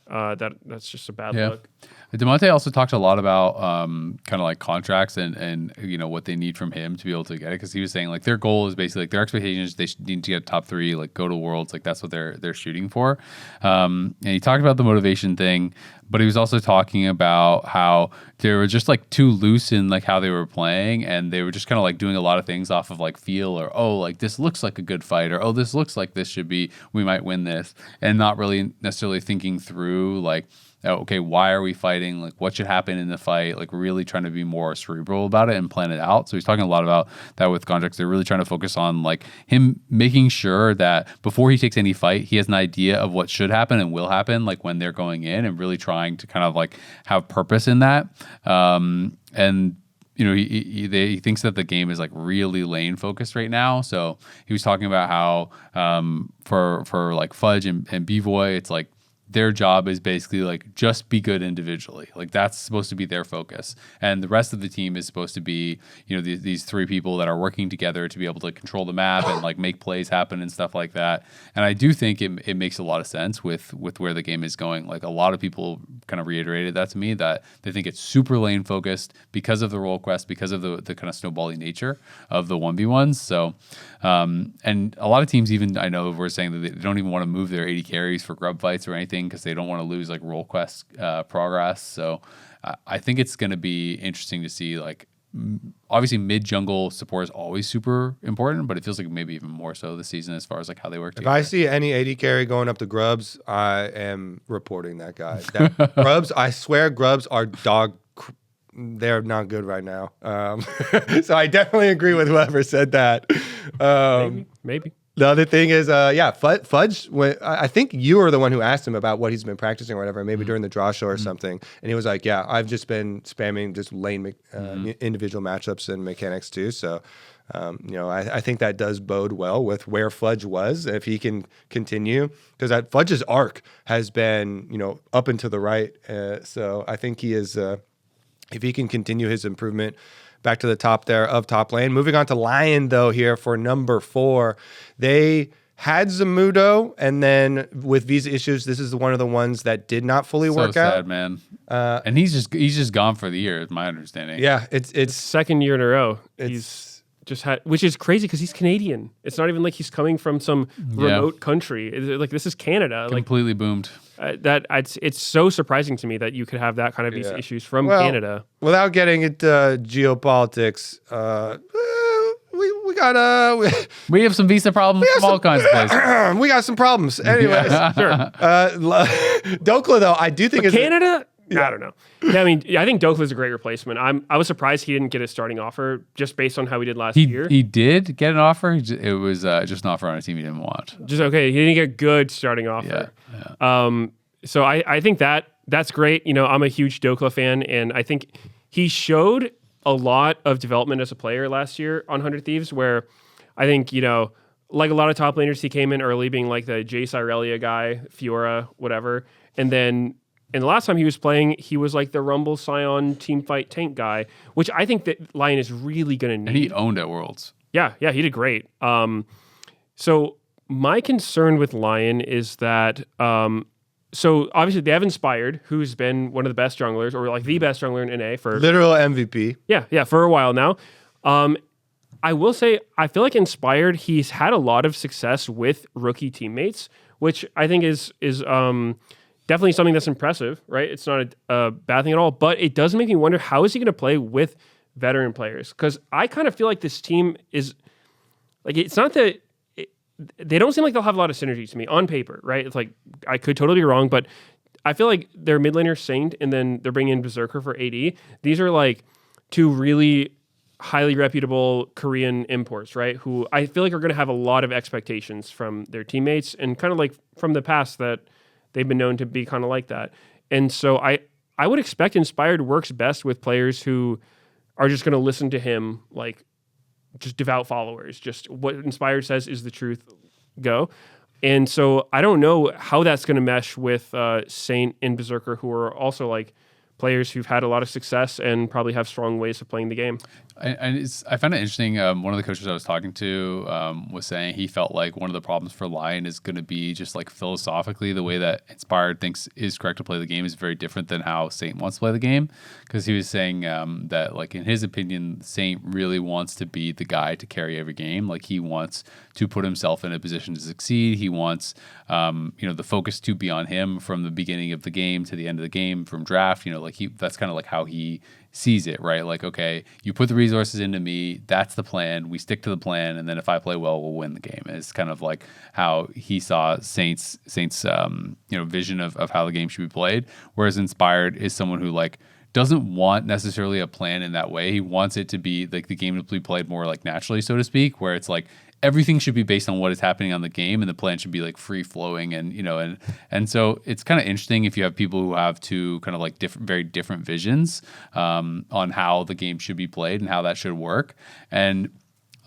A: that's just a bad look.
C: Demonte also talked a lot about kind of like contracts and what they need from him to be able to get it, because he was saying like their goal is basically like their expectations, they need to get top 3, like go to Worlds, like that's what they're shooting for. And he talked about the motivation thing, but he was also talking about how they were just like too loose in like how they were playing, and they were just kind of like doing a lot of things off of like feel, or like this looks like a good fight, or this looks like we might win this, and not really necessarily thinking through like, okay, why are we fighting? Like, what should happen in the fight? Like, really trying to be more cerebral about it and plan it out. So he's talking a lot about that with contracts. They're really trying to focus on like him making sure that before he takes any fight, he has an idea of what should happen and will happen, like when they're going in, and really trying to kind of like have purpose in that. And he thinks that the game is like really lane focused right now. So he was talking about how for like Fudge and B-Boy, it's like their job is basically like just be good individually. Like that's supposed to be their focus, and the rest of the team is supposed to be these 3 people that are working together to be able to control the map and like make plays happen and stuff like that. And I do think it makes a lot of sense with where the game is going. Like, a lot of people kind of reiterated that to me, that they think it's super lane focused because of the role quest, because of the kind of snowballing nature of the 1v1s. So and a lot of teams, even I know, were saying that they don't even want to move their 80 carries for grub fights or anything, because they don't want to lose like role quest progress. So I think it's going to be interesting to see like obviously mid jungle support is always super important, but it feels like maybe even more so this season as far as like how they work together.
B: If I see any AD carry going up to Grubs, I am reporting that guy. Grubs, I swear, Grubs are they're not good right now. So I definitely agree with whoever said that.
A: Maybe.
B: The other thing is, Fudge, I think you were the one who asked him about what he's been practicing or whatever, maybe during the draw show or something. And he was like, yeah, I've just been spamming just lane individual matchups and mechanics too. So, I think that does bode well with where Fudge was, if he can continue. Because Fudge's arc has been, up and to the right. So I think he is, if he can continue his improvement, back to the top there of top lane. Moving on to Lyon, though, here for number 4. They had Zamudo, and then with visa issues, this is one of the ones that did not fully work out.
C: So sad, man. And he's just gone for the year, is my understanding.
B: Yeah, it's
A: second year in a row. He's just had, which is crazy because he's Canadian. It's not even like he's coming from some remote country. Like, this is Canada.
C: Completely boomed.
B: It's
A: so surprising to me that you could have that kind of visa issues from Canada.
B: Without getting into geopolitics,
C: we have some visa problems from all kinds of places.
B: We got some problems. Anyways, sure. Dokla, though, I do think
A: Canada. I don't know. Yeah, I mean, I think Dokla is a great replacement. I was surprised he didn't get a starting offer just based on how he did last year.
C: He did get an offer. It was just an offer on a team he didn't want.
A: Just okay. He didn't get a good starting offer.
C: Yeah.
A: So I think that's great. I'm a huge Dokla fan, and I think he showed a lot of development as a player last year on 100 Thieves, where I think, like a lot of top laners, he came in early being like the Jace Irelia guy, Fiora, whatever. And then the last time he was playing, he was like the Rumble Scion teamfight tank guy, which I think that Lyon is really going to need.
C: And he owned at Worlds.
A: Yeah, he did great. So my concern with Lyon is that, so obviously they have Inspired, who's been one of the best junglers, or like the best jungler in NA for
B: literal MVP.
A: Yeah, for a while now. I will say, I feel like Inspired, he's had a lot of success with rookie teammates, which I think is definitely something that's impressive, right? It's not a bad thing at all, but it does make me wonder, how is he going to play with veteran players? Because I kind of feel like this team is, like, it's not that, they don't seem like they'll have a lot of synergy to me on paper, right? It's like, I could totally be wrong, but I feel like their mid laner Saint, and then they're bringing in Berserker for AD. These are like two really highly reputable Korean imports, right? Who I feel like are going to have a lot of expectations from their teammates, and kind of like from the past that they've been known to be kind of like that. And so I would expect Inspired works best with players who are just going to listen to him, like just devout followers. Just what Inspired says is the truth. Go. And so I don't know how that's going to mesh with Saint and Berserker, who are also like players who've had a lot of success and probably have strong ways of playing the game.
C: And I found it interesting. One of the coaches I was talking to was saying he felt like one of the problems for Lyon is going to be just like philosophically, the way that Inspired thinks is correct to play the game is very different than how Saint wants to play the game. Because he was saying that, like, in his opinion, Saint really wants to be the guy to carry every game. Like, he wants to put himself in a position to succeed. He wants the focus to be on him from the beginning of the game to the end of the game, from draft. That's kind of like how he sees it, right? Like, okay, you put the resources into me, that's the plan, we stick to the plan, and then if I play well, we'll win the game. And it's kind of like how he saw Saint's vision of how the game should be played, whereas Inspired is someone who like doesn't want necessarily a plan in that way. He wants it to be like the game to be played more like naturally, so to speak, where it's like everything should be based on what is happening on the game, and the plan should be like free flowing, and so it's kind of interesting if you have people who have two kind of like very different visions on how the game should be played and how that should work. And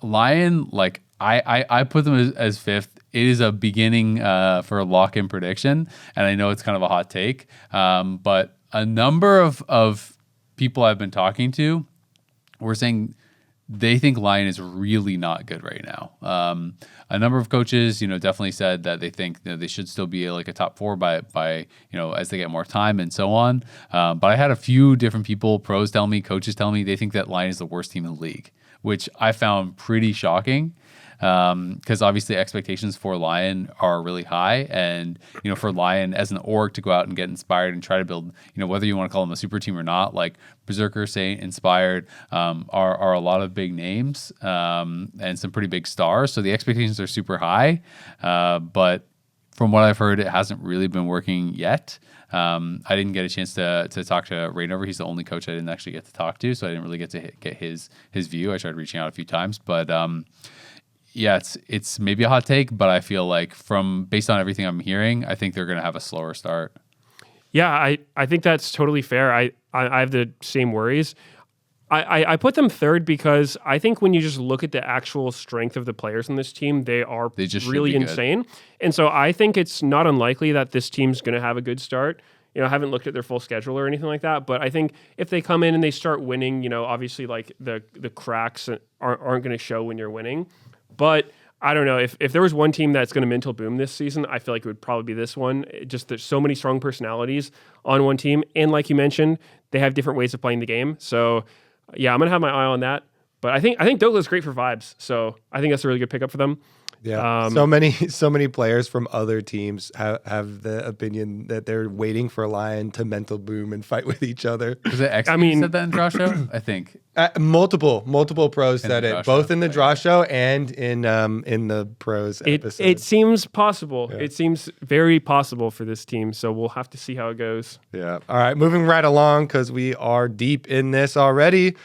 C: Lyon, like I put them as 5th. It is a beginning for a lock-in prediction, and I know it's kind of a hot take, but a number of people I've been talking to were saying they think Lyon is really not good right now. A number of coaches, definitely said that they think they should still be like a top 4 by as they get more time and so on. But I had a few different people, pros tell me, coaches tell me they think that Lyon is the worst team in the league, which I found pretty shocking. because obviously expectations for Lyon are really high, and for Lyon as an org to go out and get inspired and try to build, whether you want to call them a super team or not, like Berserker, Saint, Inspired are a lot of big names and some pretty big stars. So the expectations are super high, but from what I've heard, it hasn't really been working yet. I didn't get a chance to talk to Rainover. He's the only coach I didn't actually get to talk to, so I didn't really get to get his view. I tried reaching out a few times, but yeah, it's maybe a hot take, but I feel like based on everything I'm hearing, I think they're going to have a slower start.
A: Yeah, I think that's totally fair. I have the same worries. I put them third because I think when you just look at the actual strength of the players in this team, they just really insane. And so I think it's not unlikely that this team's going to have a good start. I haven't looked at their full schedule or anything like that, but I think if they come in and they start winning, obviously like the cracks aren't going to show when you're winning. But I don't know, if there was one team that's going to mental boom this season, I feel like it would probably be this one. Just there's so many strong personalities on one team, and like you mentioned, they have different ways of playing the game. So yeah, I'm gonna have my eye on that. But I think Douglas great for vibes, so I think that's a really good pickup for them.
B: Yeah, so many players from other teams have the opinion that they're waiting for Lyon to mental boom and fight with each other.
C: Was it X who said that in Draw Show? I think
B: multiple pros said it, both in the Draw Show and in the pros episode.
A: It seems possible. Yeah. It seems very possible for this team. So we'll have to see how it goes.
B: Yeah. All right, moving right along because we are deep in this already.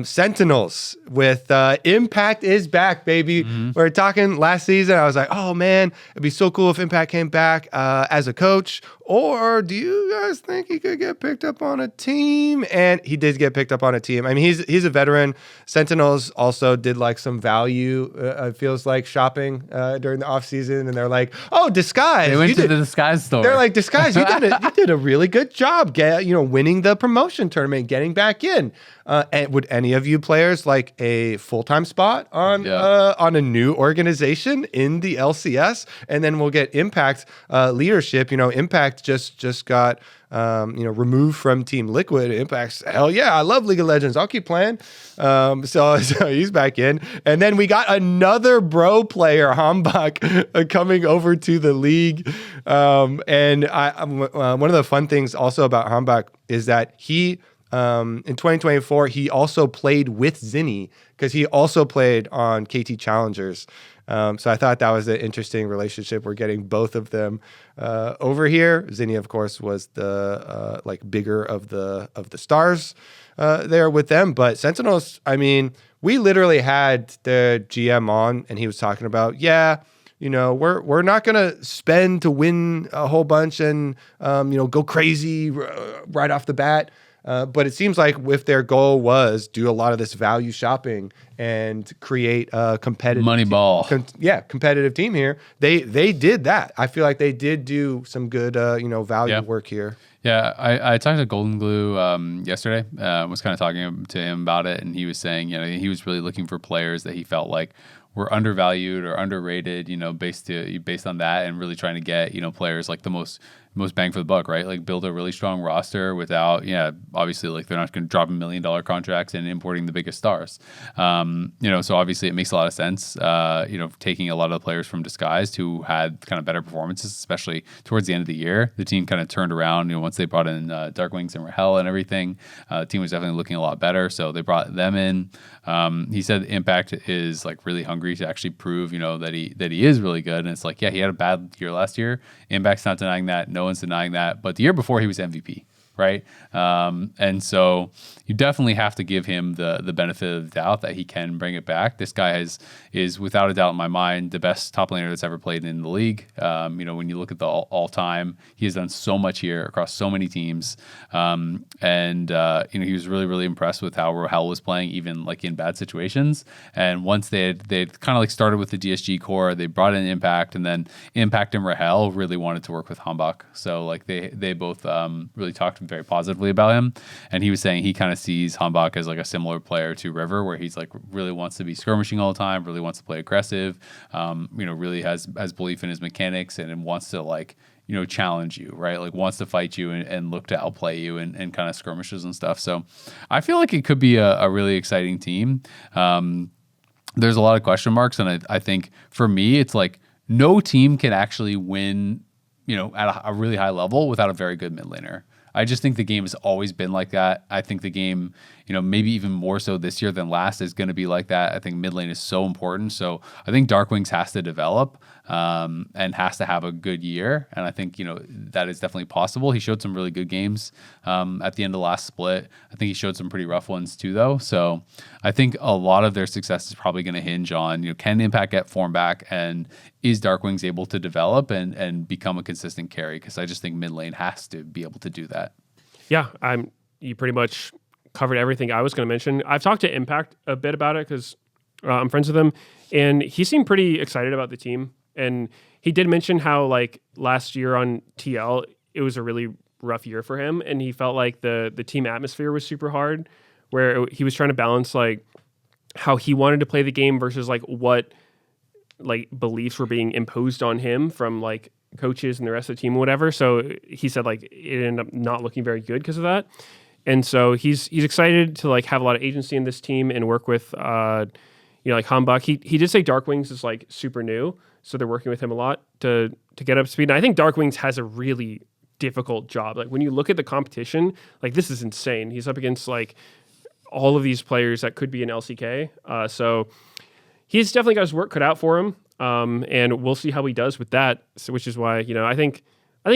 B: Sentinels with Impact is back, baby. Mm-hmm. We were talking last season. I was like, oh man, it'd be so cool if Impact came back as a coach. Or do you guys think he could get picked up on a team? And he did get picked up on a team. I mean, he's a veteran. Sentinels also did like some value, it feels like, shopping during the offseason. And they're like, oh, Disguise.
C: They went to the Disguise store.
B: They're like, Disguise, you did a really good job winning the promotion tournament, getting back in. And would any of you players like a full-time spot on a new organization in the LCS? And then we'll get Impact leadership. Impact just got removed from Team Liquid. Impact's, hell yeah, I love League of Legends. I'll keep playing. So he's back in. And then we got another bro player, Hambach, coming over to the league. And one of the fun things also about Hambach is that he in 2024, he also played with Zinie because he also played on KT Challengers. So I thought that was an interesting relationship. We're getting both of them over here. Zinie, of course, was the bigger of the stars there with them. But Sentinels, I mean, we literally had the GM on, and he was talking about, we're not gonna spend to win a whole bunch and go crazy right off the bat. But it seems like if their goal was do a lot of this value shopping and create a competitive
C: Moneyball,
B: competitive team here, they did that. I feel like they did do some good value work here.
C: Yeah, I talked to Golden Glue yesterday. Was kind of talking to him about it, and he was saying he was really looking for players that he felt like were undervalued or underrated, based on that, and really trying to get players like the most bang for the buck, right? Like build a really strong roster without, obviously like they're not going to drop $1 million contracts and importing the biggest stars. So obviously it makes a lot of sense, taking a lot of the players from Disguised who had kind of better performances, especially towards the end of the year. The team kind of turned around, once they brought in Dark Wings and Rahel and everything. The team was definitely looking a lot better, so they brought them in. He said Impact is like really hungry to actually prove, that he is really good. And it's like, yeah, he had a bad year last year. Impact's not denying that. No one's denying that. But the year before, he was MVP, right? And so you definitely have to give him the benefit of the doubt that he can bring it back. This guy is without a doubt in my mind the best top laner that's ever played in the league. When you look at the all-time, he has done so much here across so many teams. He was really, really impressed with how Rahel was playing, even like in bad situations. And once they kind of like started with the DSG core, they brought in Impact, and then Impact and Rahel really wanted to work with Hambach. So like they both really talked very positively about him. And he was saying he kind of sees Hambach as like a similar player to River, where he's like really wants to be skirmishing all the time, really wants to play aggressive, really has belief in his mechanics and wants to like, challenge you, right? Like wants to fight you and look to outplay you and kind of skirmishes and stuff. So I feel like it could be a really exciting team. there's a lot of question marks. And I think for me, it's like no team can actually win, at a really high level without a very good mid laner. I just think the game has always been like that. I think the game, maybe even more so this year than last, is going to be like that. I think mid lane is so important. So I think Darkwings has to develop and has to have a good year. And I think, that is definitely possible. He showed some really good games at the end of the last split. I think he showed some pretty rough ones too, though. So I think a lot of their success is probably going to hinge on, can Impact get form back, and is Darkwings able to develop and become a consistent carry? Because I just think mid lane has to be able to do that.
A: Yeah, you pretty much covered everything I was going to mention. I've talked to Impact a bit about it because I'm friends with him, and he seemed pretty excited about the team. And he did mention how like last year on TL, it was a really rough year for him, and he felt like the team atmosphere was super hard, where he was trying to balance like how he wanted to play the game versus like what like beliefs were being imposed on him from like coaches and the rest of the team or whatever. So he said like it ended up not looking very good because of that. And so he's excited to like have a lot of agency in this team and work with like Hambach. He did say Darkwings is like super new, so they're working with him a lot to get up to speed. And I think Darkwings has a really difficult job. Like when you look at the competition, like this is insane. He's up against like all of these players that could be an LCK. So he's definitely got his work cut out for him. And we'll see how he does with that. So, which is why, I think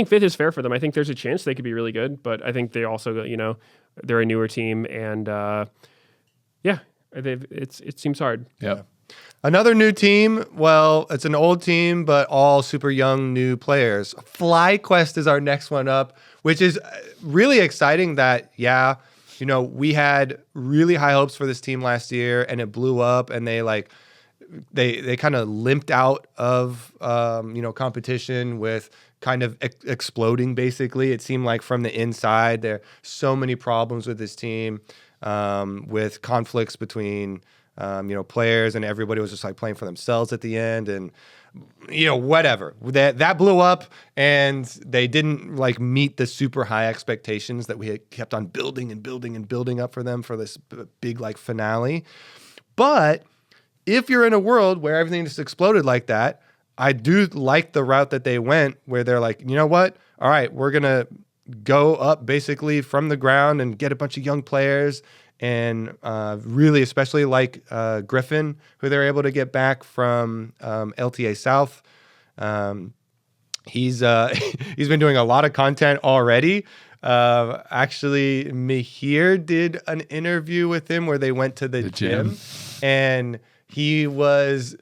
A: fifth is fair for them. I think there's a chance they could be really good, but I think they also, they're a newer team, and it seems hard.
C: Yeah.
B: Another new team. Well, it's an old team, but all super young new players. FlyQuest is our next one up, which is really exciting. That we had really high hopes for this team last year, and it blew up, and they kind of limped out of competition with kind of exploding. Basically, it seemed like from the inside there are so many problems with this team, with conflicts between players, and everybody was just like playing for themselves at the end, and whatever. That blew up, and they didn't like meet the super high expectations that we had kept on building and building and building up for them for this big like finale. But if you're in a world where everything just exploded like that, I do like the route that they went, where they're like, you know what? All right, we're going to go up basically from the ground and get a bunch of young players, and really especially like Griffin, who they're able to get back from LTA South. He's been doing a lot of content already. Actually, Mihir did an interview with him where they went to the gym, and he was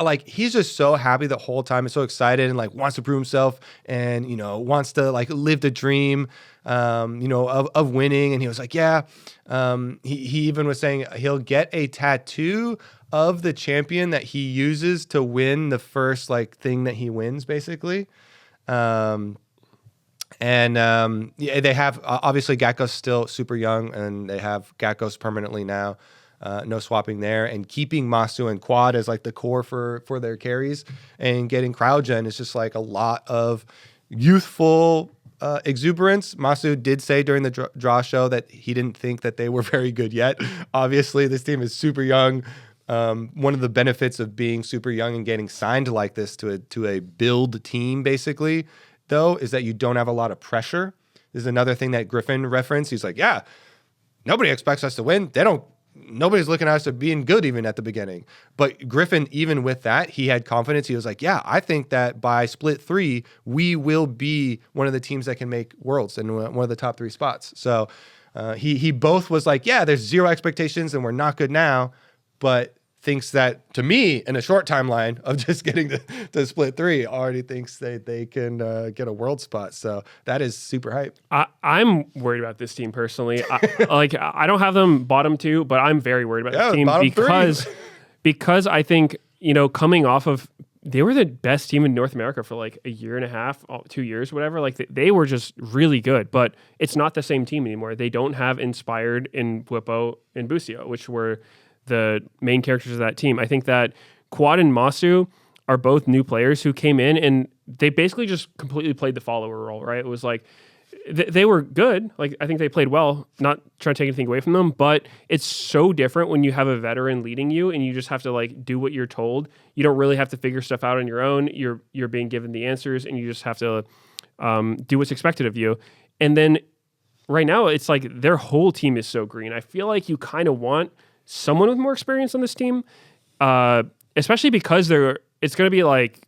B: like, he's just so happy the whole time and so excited and like wants to prove himself, and wants to like live the dream of winning. And he was like, he even was saying he'll get a tattoo of the champion that he uses to win the first like thing that he wins, basically. They have obviously Gakko's still super young, and they have Gakko's permanently now. No swapping there, and keeping Masu and Quad as like the core for their carries, and getting CrowdGen is just like a lot of youthful exuberance. Masu did say during the draw show that he didn't think that they were very good yet. Obviously, this team is super young. One of the benefits of being super young and getting signed like this to a build team, basically, though, is that you don't have a lot of pressure. This is another thing that Griffin referenced. He's like, nobody expects us to win. Nobody's looking at us as being good even at the beginning. But Griffin, even with that, he had confidence. He was like, I think that by split 3, we will be one of the teams that can make Worlds and one of the top 3 spots. So he both was like, there's zero expectations and we're not good now, but thinks that, to me, in a short timeline of just getting to split 3, already thinks that they can get a world spot. So that is super hype.
A: I'm worried about this team personally. I don't have them bottom 2, but I'm very worried about this team because I think, coming off of, they were the best team in North America for like a year and a half, 2 years, whatever. Like they were just really good, but it's not the same team anymore. They don't have Inspired in Bwipo and Busio, which were the main characters of that team. I think that Quad and Masu are both new players who came in, and they basically just completely played the follower role, right? It was like they were good. Like, I think they played well, not trying to take anything away from them, but it's so different when you have a veteran leading you and you just have to like do what you're told. You don't really have to figure stuff out on your own. You're being given the answers and you just have to do what's expected of you. And then right now it's like their whole team is so green. I feel like you kind of want someone with more experience on this team, especially because it's going to be like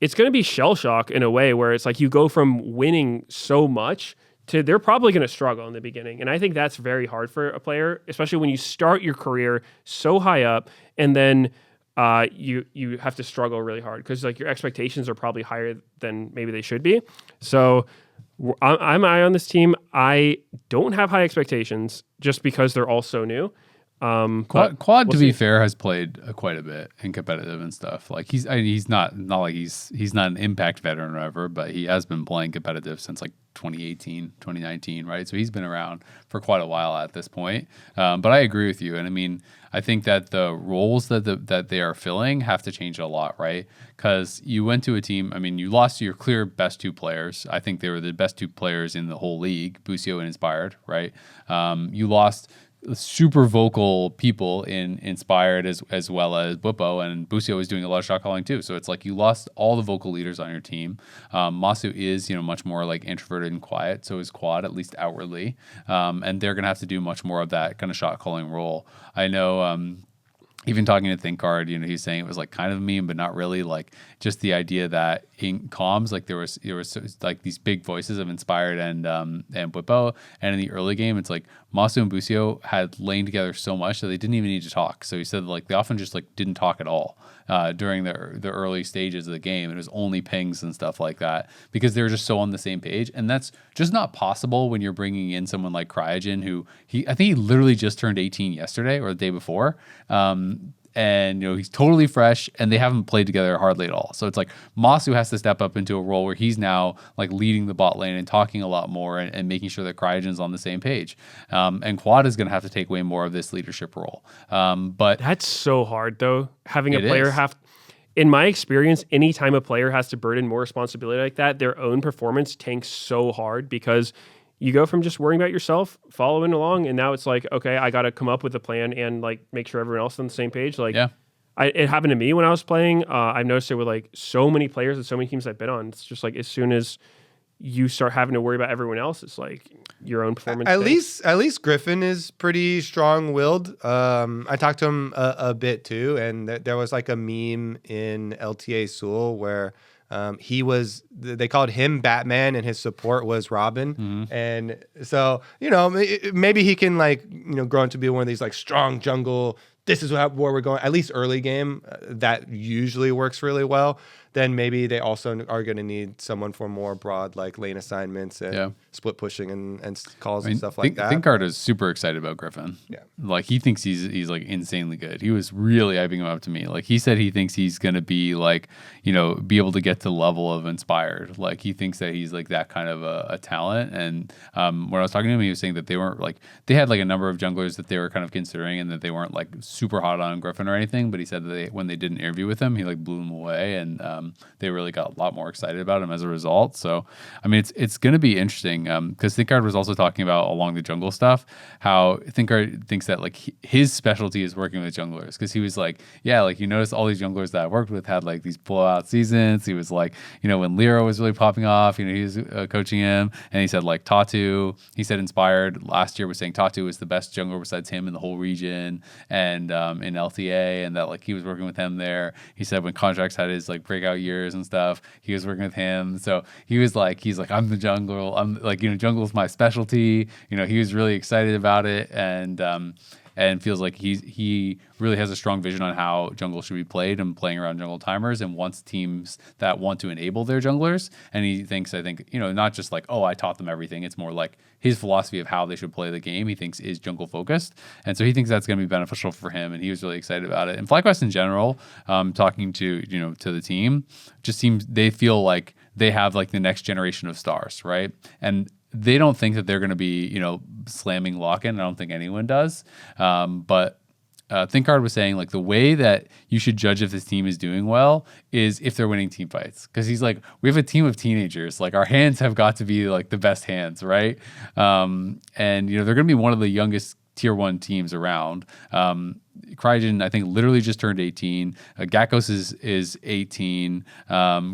A: it's going to be shell shock in a way where it's like you go from winning so much to they're probably going to struggle in the beginning. And I think that's very hard for a player, especially when you start your career so high up and then you have to struggle really hard because like your expectations are probably higher than maybe they should be. So I'm eye on this team. I don't have high expectations just because they're all so new.
C: Quad we'll to be fair, has played quite a bit in competitive and stuff. Like he's not like he's not an impact veteran or whatever, but he has been playing competitive since like 2018, 2019, right? So he's been around for quite a while at this point. But I agree with you, and I mean, I think that the roles that they are filling have to change a lot, right? Because you went to a team. I mean, you lost your clear best two players. I think they were the best two players in the whole league, Busio and Inspired, right? You lost super vocal people in Inspired as well as Bwipo, and Busio was doing a lot of shot calling too. So it's like you lost all the vocal leaders on your team. Masu is much more like introverted and quiet. So is Quad, at least outwardly, and they're gonna have to do much more of that kind of shot calling role. I know. Even talking to ThinkGuard, he's saying it was like kind of a meme, but not really. Like just the idea that in comms, like there was like these big voices of Inspired and Bwipo, and in the early game, it's like Masu and Busio had lain together so much that they didn't even need to talk. So he said like they often just like didn't talk at all during the early stages of the game. It was only pings and stuff like that because they were just so on the same page, and that's just not possible when you're bringing in someone like Cryogen, who I think he literally just turned 18 yesterday or the day before. And he's totally fresh, and they haven't played together hardly at all. So it's like Masu has to step up into a role where he's now like leading the bot lane and talking a lot more and making sure that Cryogen's on the same page. And Quad is going to have to take way more of this leadership role. But
A: that's so hard though. Having a player in my experience, anytime a player has to burden more responsibility like that, their own performance tanks so hard because you go from just worrying about yourself, following along, and now it's like, okay, I got to come up with a plan and like make sure everyone else is on the same page. Like, it happened to me when I was playing. I've noticed it with like so many players and so many teams I've been on. It's just like as soon as you start having to worry about everyone else, it's like your own performance.
B: At least Griffin is pretty strong-willed. I talked to him a bit too, and there was like a meme in LTA Seoul where. They called him Batman and his support was Robin. Mm-hmm. And so, maybe he can grow into be one of these like strong jungle. This is where we're going, at least early game. That usually works really well. Then maybe they also are going to need someone for more broad like lane assignments and split pushing and calls and stuff like that.
C: ThinkGuard is super excited about Griffin. Yeah, like he thinks he's like insanely good. He was really hyping him up to me. Like he said he thinks he's going to be like be able to get to the level of Inspired. Like he thinks that he's like that kind of a talent. And when I was talking to him, he was saying that they weren't like they had like a number of junglers that they were kind of considering and that they weren't like super hot on Griffin or anything. But he said that when they did an interview with him, he like blew them away and. They really got a lot more excited about him as a result. So, I mean, it's going to be interesting because ThinkGuard was also talking about along the jungle stuff, how ThinkGuard thinks that like his specialty is working with junglers because he was like, you notice all these junglers that I worked with had like these blowout seasons. He was like, when Liro was really popping off, he was coaching him, and he said like Tatu. He said Inspired last year was saying Tatu was the best jungler besides him in the whole region and in LTA, and that like he was working with him there. He said when Contracts had his like breakout years and stuff, he was working with him. So he's like I'm the jungle. I'm like jungle's my specialty. He was really excited about it and feels like he really has a strong vision on how jungle should be played and playing around jungle timers and wants teams that want to enable their junglers. And he thinks, I think, not just like, oh, I taught them everything. It's more like his philosophy of how they should play the game, he thinks is jungle focused. And so he thinks that's going to be beneficial for him. And he was really excited about it. And FlyQuest in general, talking to the team, just seems they feel like they have like the next generation of stars, right? And they don't think that they're going to be, slamming Lock-In. I don't think anyone does. But ThinkHard was saying like the way that you should judge if this team is doing well is if they're winning team fights. Because he's like, we have a team of teenagers. Like our hands have got to be like the best hands, right? And they're going to be one of the youngest tier 1 teams around. Cryogen, I think, literally just turned 18. Gakkos is 18.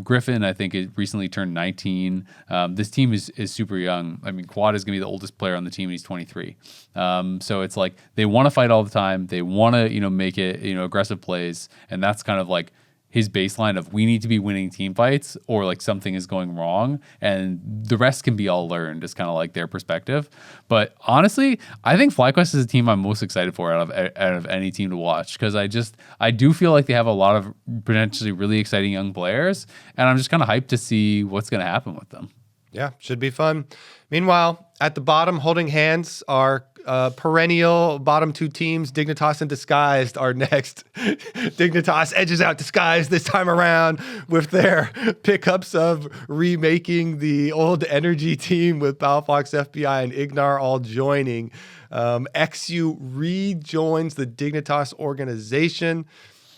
C: Griffin, I think, it recently turned 19. This team is super young. I mean, Quad is going to be the oldest player on the team, and he's 23. So it's like they want to fight all the time. They want to, make it, aggressive plays, and that's kind of like his baseline of we need to be winning team fights or like something is going wrong, and the rest can be all learned is kind of like their perspective. But honestly, I think FlyQuest is a team I'm most excited for out of any team to watch, because I do feel like they have a lot of potentially really exciting young players, and I'm just kind of hyped to see what's going to happen with them.
B: Yeah, should be fun. Meanwhile, at the bottom, holding hands are perennial bottom 2 teams. Dignitas and Disguised are next. Dignitas edges out Disguised this time around with their pickups of remaking the old Energy team with Palafox, FBI, and Ignar all joining. XU rejoins the Dignitas organization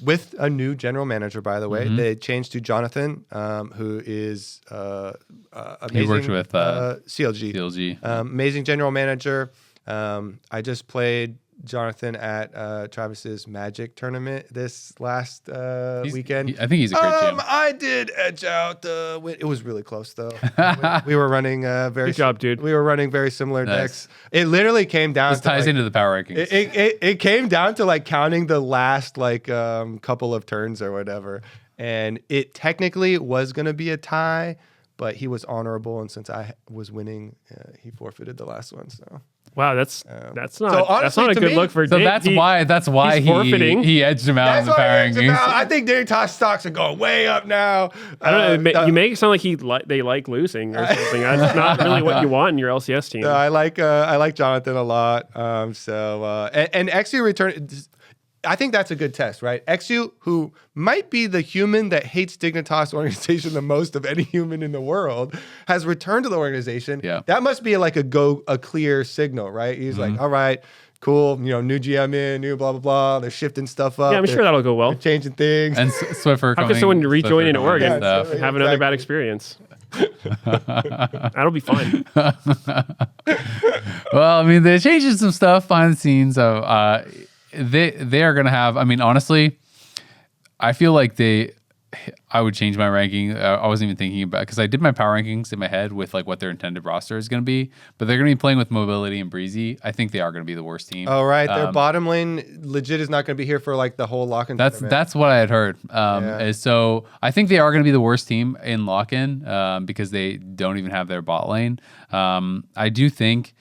B: with a new general manager, by the way. Mm-hmm. They changed to Jonathan, who is amazing.
C: He worked with
B: CLG. Amazing general manager. I just played Jonathan at Travis's Magic tournament this last weekend.
C: I think he's a great GM.
B: I did edge out the win. It was really close though. we were running very
A: good job, dude.
B: We were running very similar decks. It literally came down.
C: This ties into the power rankings.
B: It came down to like counting the last couple of turns or whatever, and it technically was gonna be a tie, but he was honorable, and since I was winning, he forfeited the last one. So.
A: Wow, that's not a good look for.
C: So
A: Dig.
C: That's why he edged him out in the power rankings.
B: I think Dignitas stocks are going way up now.
A: I don't know. You make it sound like they like losing or something. That's not really what you want in your LCS team.
B: I like Jonathan a lot. And XU returned. I think that's a good test, right? XU, who might be the human that hates Dignitas organization the most of any human in the world, has returned to the organization.
C: Yeah.
B: That must be like a clear signal, right? He's like, all right, cool, new GM in, new blah, blah, blah. They're shifting stuff up.
A: Yeah, I'm sure that'll go well.
B: They're changing things.
C: And Swiffer
A: How could someone rejoin in Oregon
B: and
A: have another bad experience? That'll be fine.
C: Well, I mean, they're changing some stuff behind the scenes. So, they are going to have, I mean, honestly, I feel like I would change my ranking. I wasn't even thinking about, because I did my power rankings in my head with like what their intended roster is going to be, but they're going to be playing with Mobility and Breezy. I think they are going to be the worst team.
B: Oh, right. Their bottom lane legit is not going to be here for like the whole Lock-In.
C: That's what I had heard. So I think they are going to be the worst team in Lock-In because they don't even have their bot lane. I do think,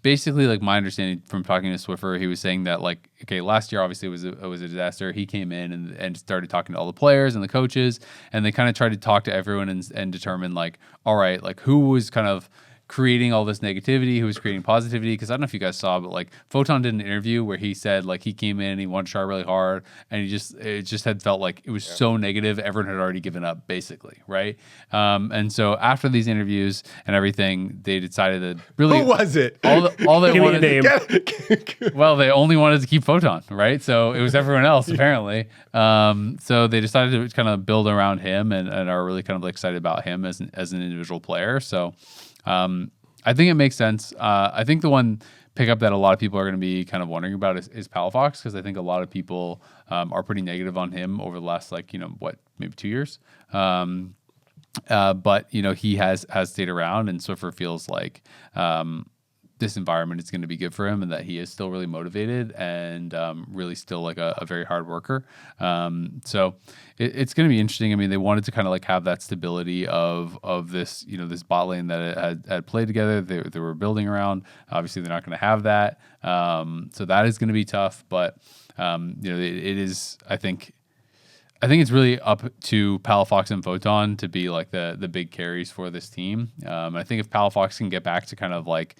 C: basically, like my understanding from talking to Swiffer, he was saying that like, okay, last year obviously it was a disaster. He came in and started talking to all the players and the coaches, and they kind of tried to talk to everyone and determine like, all right, like who was kind of creating all this negativity, who was creating positivity. Because I don't know if you guys saw, but like Photon did an interview where he said like he came in and he wanted to try really hard, and it just had felt like it was so negative, everyone had already given up basically, right? And so after these interviews and everything, they decided to really,
B: who was it?
C: All they
A: Give
C: wanted
A: me a name.
C: well, they only wanted to keep Photon, right? So it was everyone else apparently. So they decided to kind of build around him and are really kind of like excited about him as an individual player. So I think it makes sense. I think the one pickup that a lot of people are going to be kind of wondering about is Palafox, because I think a lot of people are pretty negative on him over the last maybe 2 years. But he has stayed around, and Swiffer feels like this environment is going to be good for him, and that he is still really motivated and really still like a very hard worker. So it's going to be interesting. I mean, they wanted to kind of like have that stability of this, this bot lane that it had played together. They were building around. Obviously, they're not going to have that. So that is going to be tough. But it is. I think it's really up to Palafox and Photon to be like the big carries for this team. I think if Palafox can get back to kind of like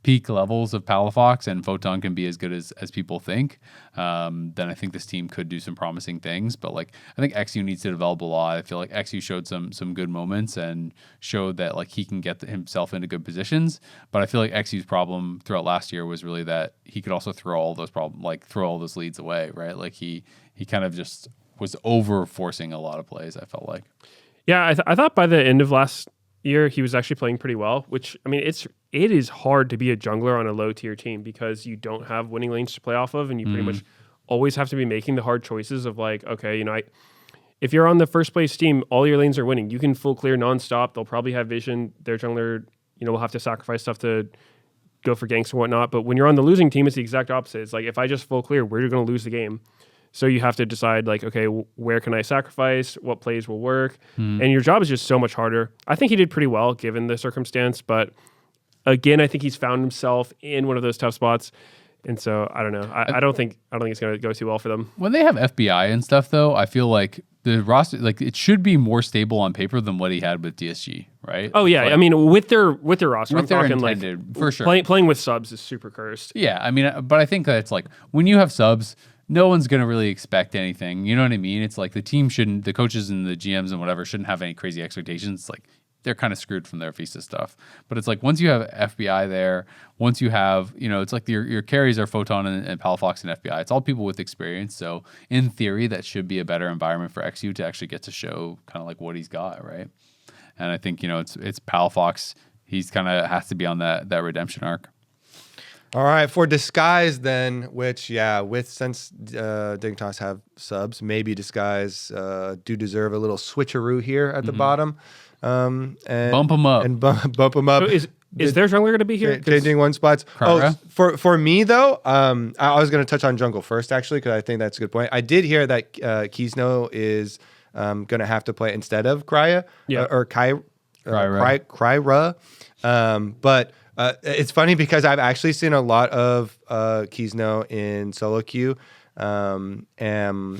C: peak levels of Palafox and Photon can be as good as people think, then I think this team could do some promising things. But like, I think XU needs to develop a lot. I feel like XU showed some good moments and showed that like he can get himself into good positions. But I feel like XU's problem throughout last year was really that he could also throw all those leads away, right? Like he kind of just was over forcing a lot of plays, I felt like.
A: Yeah, I thought by the end of last year he was actually playing pretty well, which, I mean, it is hard to be a jungler on a low tier team because you don't have winning lanes to play off of, and you pretty much always have to be making the hard choices of like, okay, if you're on the first place team, all your lanes are winning. You can full clear nonstop. They'll probably have vision. Their jungler, will have to sacrifice stuff to go for ganks and whatnot. But when you're on the losing team, it's the exact opposite. It's like, if I just full clear, we're going to lose the game. So you have to decide like, okay, where can I sacrifice? What plays will work? And your job is just so much harder. I think he did pretty well given the circumstance, but again, I think he's found himself in one of those tough spots. And so I don't know. I don't think it's going to go too well for them.
C: When they have FBI and stuff, though, I feel like the roster, like it should be more stable on paper than what he had with DSG, right?
A: Oh yeah,
C: like,
A: I mean with their roster, I'm talking
C: intended,
A: like
C: for sure.
A: Playing with subs is super cursed.
C: Yeah, I mean, but I think that it's like when you have subs, no one's going to really expect anything. You know what I mean? It's like the coaches and the GMs and whatever shouldn't have any crazy expectations. It's like they're kind of screwed from their FISA stuff. But it's like once you have FBI there, once you have, it's like your carries are Photon and Palafox and FBI. It's all people with experience. So in theory, that should be a better environment for XU to actually get to show kind of like what he's got, right? And I think, it's Palafox. He's kind of has to be on that redemption arc.
B: All right, for Disguise then, which, since Dignitas have subs, maybe Disguise do deserve a little switcheroo here at the bottom. And
C: bump them up.
B: And bump them up.
A: So is their jungler going to be here?
B: Changing one spots.
C: Kara?
B: Oh, for me, though, I was going to touch on jungle first, actually, because I think that's a good point. I did hear that Kisno is going to have to play instead of Kryra. Or Kryra. But... it's funny because I've actually seen a lot of Kisno in solo queue and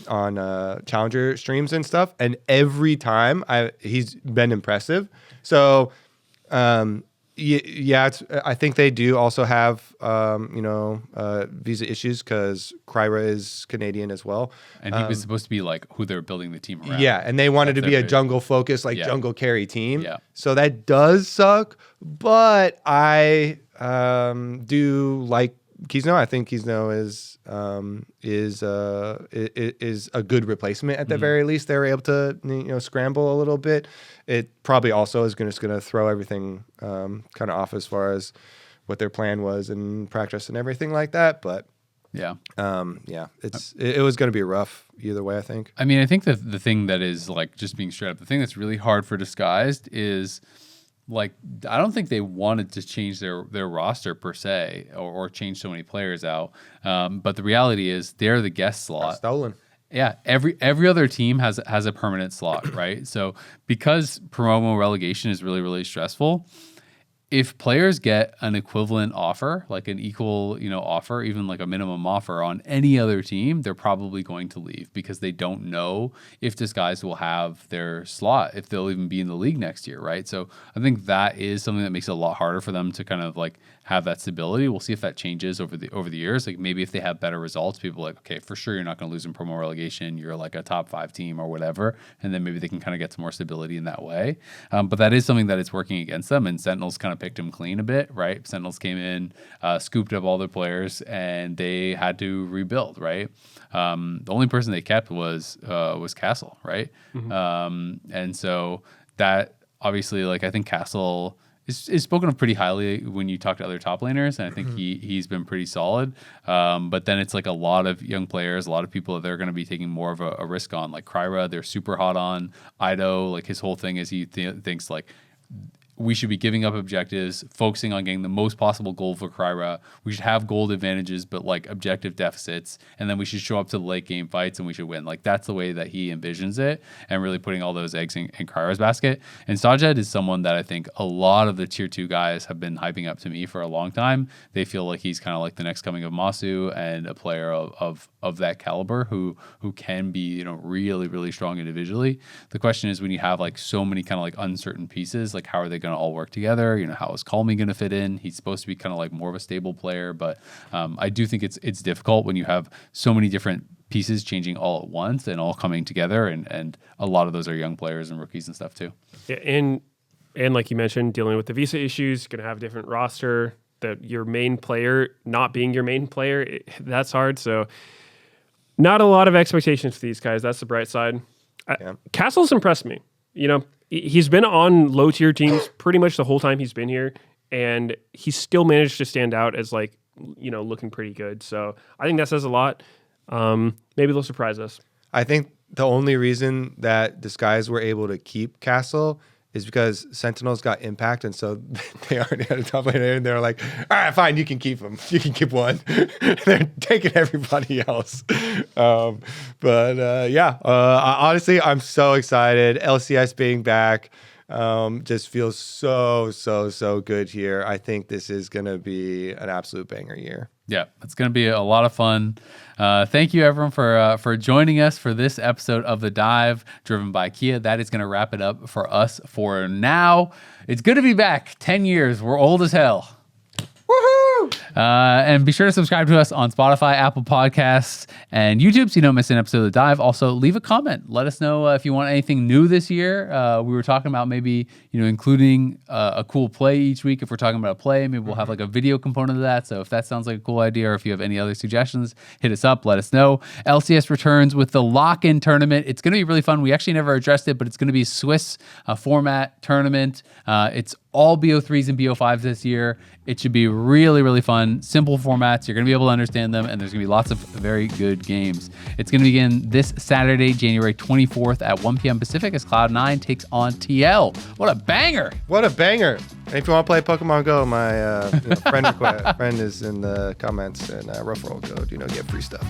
B: on challenger streams and stuff, and every time he's been impressive. So I think they do also have visa issues because Kryra is Canadian as well,
C: and he was supposed to be like who they're building the team around.
B: Yeah, and they wanted to be a jungle focused, jungle carry team.
C: Yeah.
B: So that does suck, but I do like Kisno. I think Kisno is a good replacement at the very least. They were able to scramble a little bit. It probably also is going to throw everything kind of off as far as what their plan was in practice and everything like that. But it was going to be rough either way, I think.
C: I mean, I think that the thing that is like just being straight up, the thing that's really hard for Disguised is like I don't think they wanted to change their roster per se or change so many players out. But the reality is they're the guest slot.
B: Got stolen.
C: Yeah, every other team has a permanent slot, right? So because promo relegation is really, really stressful, if players get an equivalent offer, like an equal, offer, even like a minimum offer on any other team, they're probably going to leave because they don't know if Disguise will have their slot, if they'll even be in the league next year, right? So I think that is something that makes it a lot harder for them to kind of like have that stability. We'll see if that changes over the years. Like maybe if they have better results, people are like, okay, for sure you're not going to lose in promo relegation. You're like a top 5 team or whatever, and then maybe they can kind of get some more stability in that way. But that is something that is working against them, and Sentinels kind of picked them clean a bit, right? Sentinels came in, scooped up all their players, and they had to rebuild, right? The only person they kept was Castle, right? And so that obviously, like I think Castle is spoken of pretty highly when you talk to other top laners, and I think he's been pretty solid. But then it's like a lot of young players, a lot of people that they're going to be taking more of a risk on. Like Kryra, they're super hot on. Ido, like his whole thing is he thinks like we should be giving up objectives, focusing on getting the most possible gold for Kryra. We should have gold advantages, but like objective deficits, and then we should show up to the late game fights and we should win. Like that's the way that he envisions it, and really putting all those eggs in Kryra's basket. And Sajed is someone that I think a lot of the tier 2 guys have been hyping up to me for a long time. They feel like he's kind of like the next coming of Masu and a player of that caliber who can be really, really strong individually. The question is when you have like so many kind of like uncertain pieces, like how are they going to all work together? How is Calmy going to fit in? He's supposed to be kind of like more of a stable player, but I do think it's difficult when you have so many different pieces changing all at once and all coming together, and a lot of those are young players and rookies and stuff too.
A: Yeah, and like you mentioned, dealing with the visa issues, going to have a different roster. Your main player not being your main player, that's hard. So not a lot of expectations for these guys. That's the bright side. Castle's impressed me. He's been on low tier teams pretty much the whole time he's been here, and he's still managed to stand out as looking pretty good. So I think that says a lot. Maybe they'll surprise us.
B: I think the only reason that the Skies were able to keep Castle is because Sentinels got impact, and so they already had a top laner, and they're like, all right, fine, you can keep him. You can keep one. They're taking everybody else. Honestly, I'm so excited. LCS being back just feels so good here. I think this is going to be an absolute banger year.
C: Yeah, it's going to be a lot of fun. Thank you, everyone, for joining us for this episode of The Dive, driven by Kia. That is going to wrap it up for us for now. It's good to be back. 10 years. We're old as hell. Woohoo! And be sure to subscribe to us on Spotify, Apple Podcasts, and YouTube so you don't miss an episode of The Dive. Also, leave a comment. Let us know if you want anything new this year. We were talking about maybe including a cool play each week. If we're talking about a play, maybe we'll have like a video component of that. So if that sounds like a cool idea, or if you have any other suggestions, hit us up. Let us know. LCS returns with the Lock-In tournament. It's going to be really fun. We actually never addressed it, but it's going to be a Swiss format tournament. It's all BO3s and BO5s this year. It should be really, really fun. Simple formats. You're going to be able to understand them, and there's going to be lots of very good games. It's going to begin this Saturday, January 24th at 1 p.m. Pacific as Cloud9 takes on TL. What a banger!
B: What a banger! And if you want to play Pokemon Go, my friend is in the comments, and referral code, get free stuff.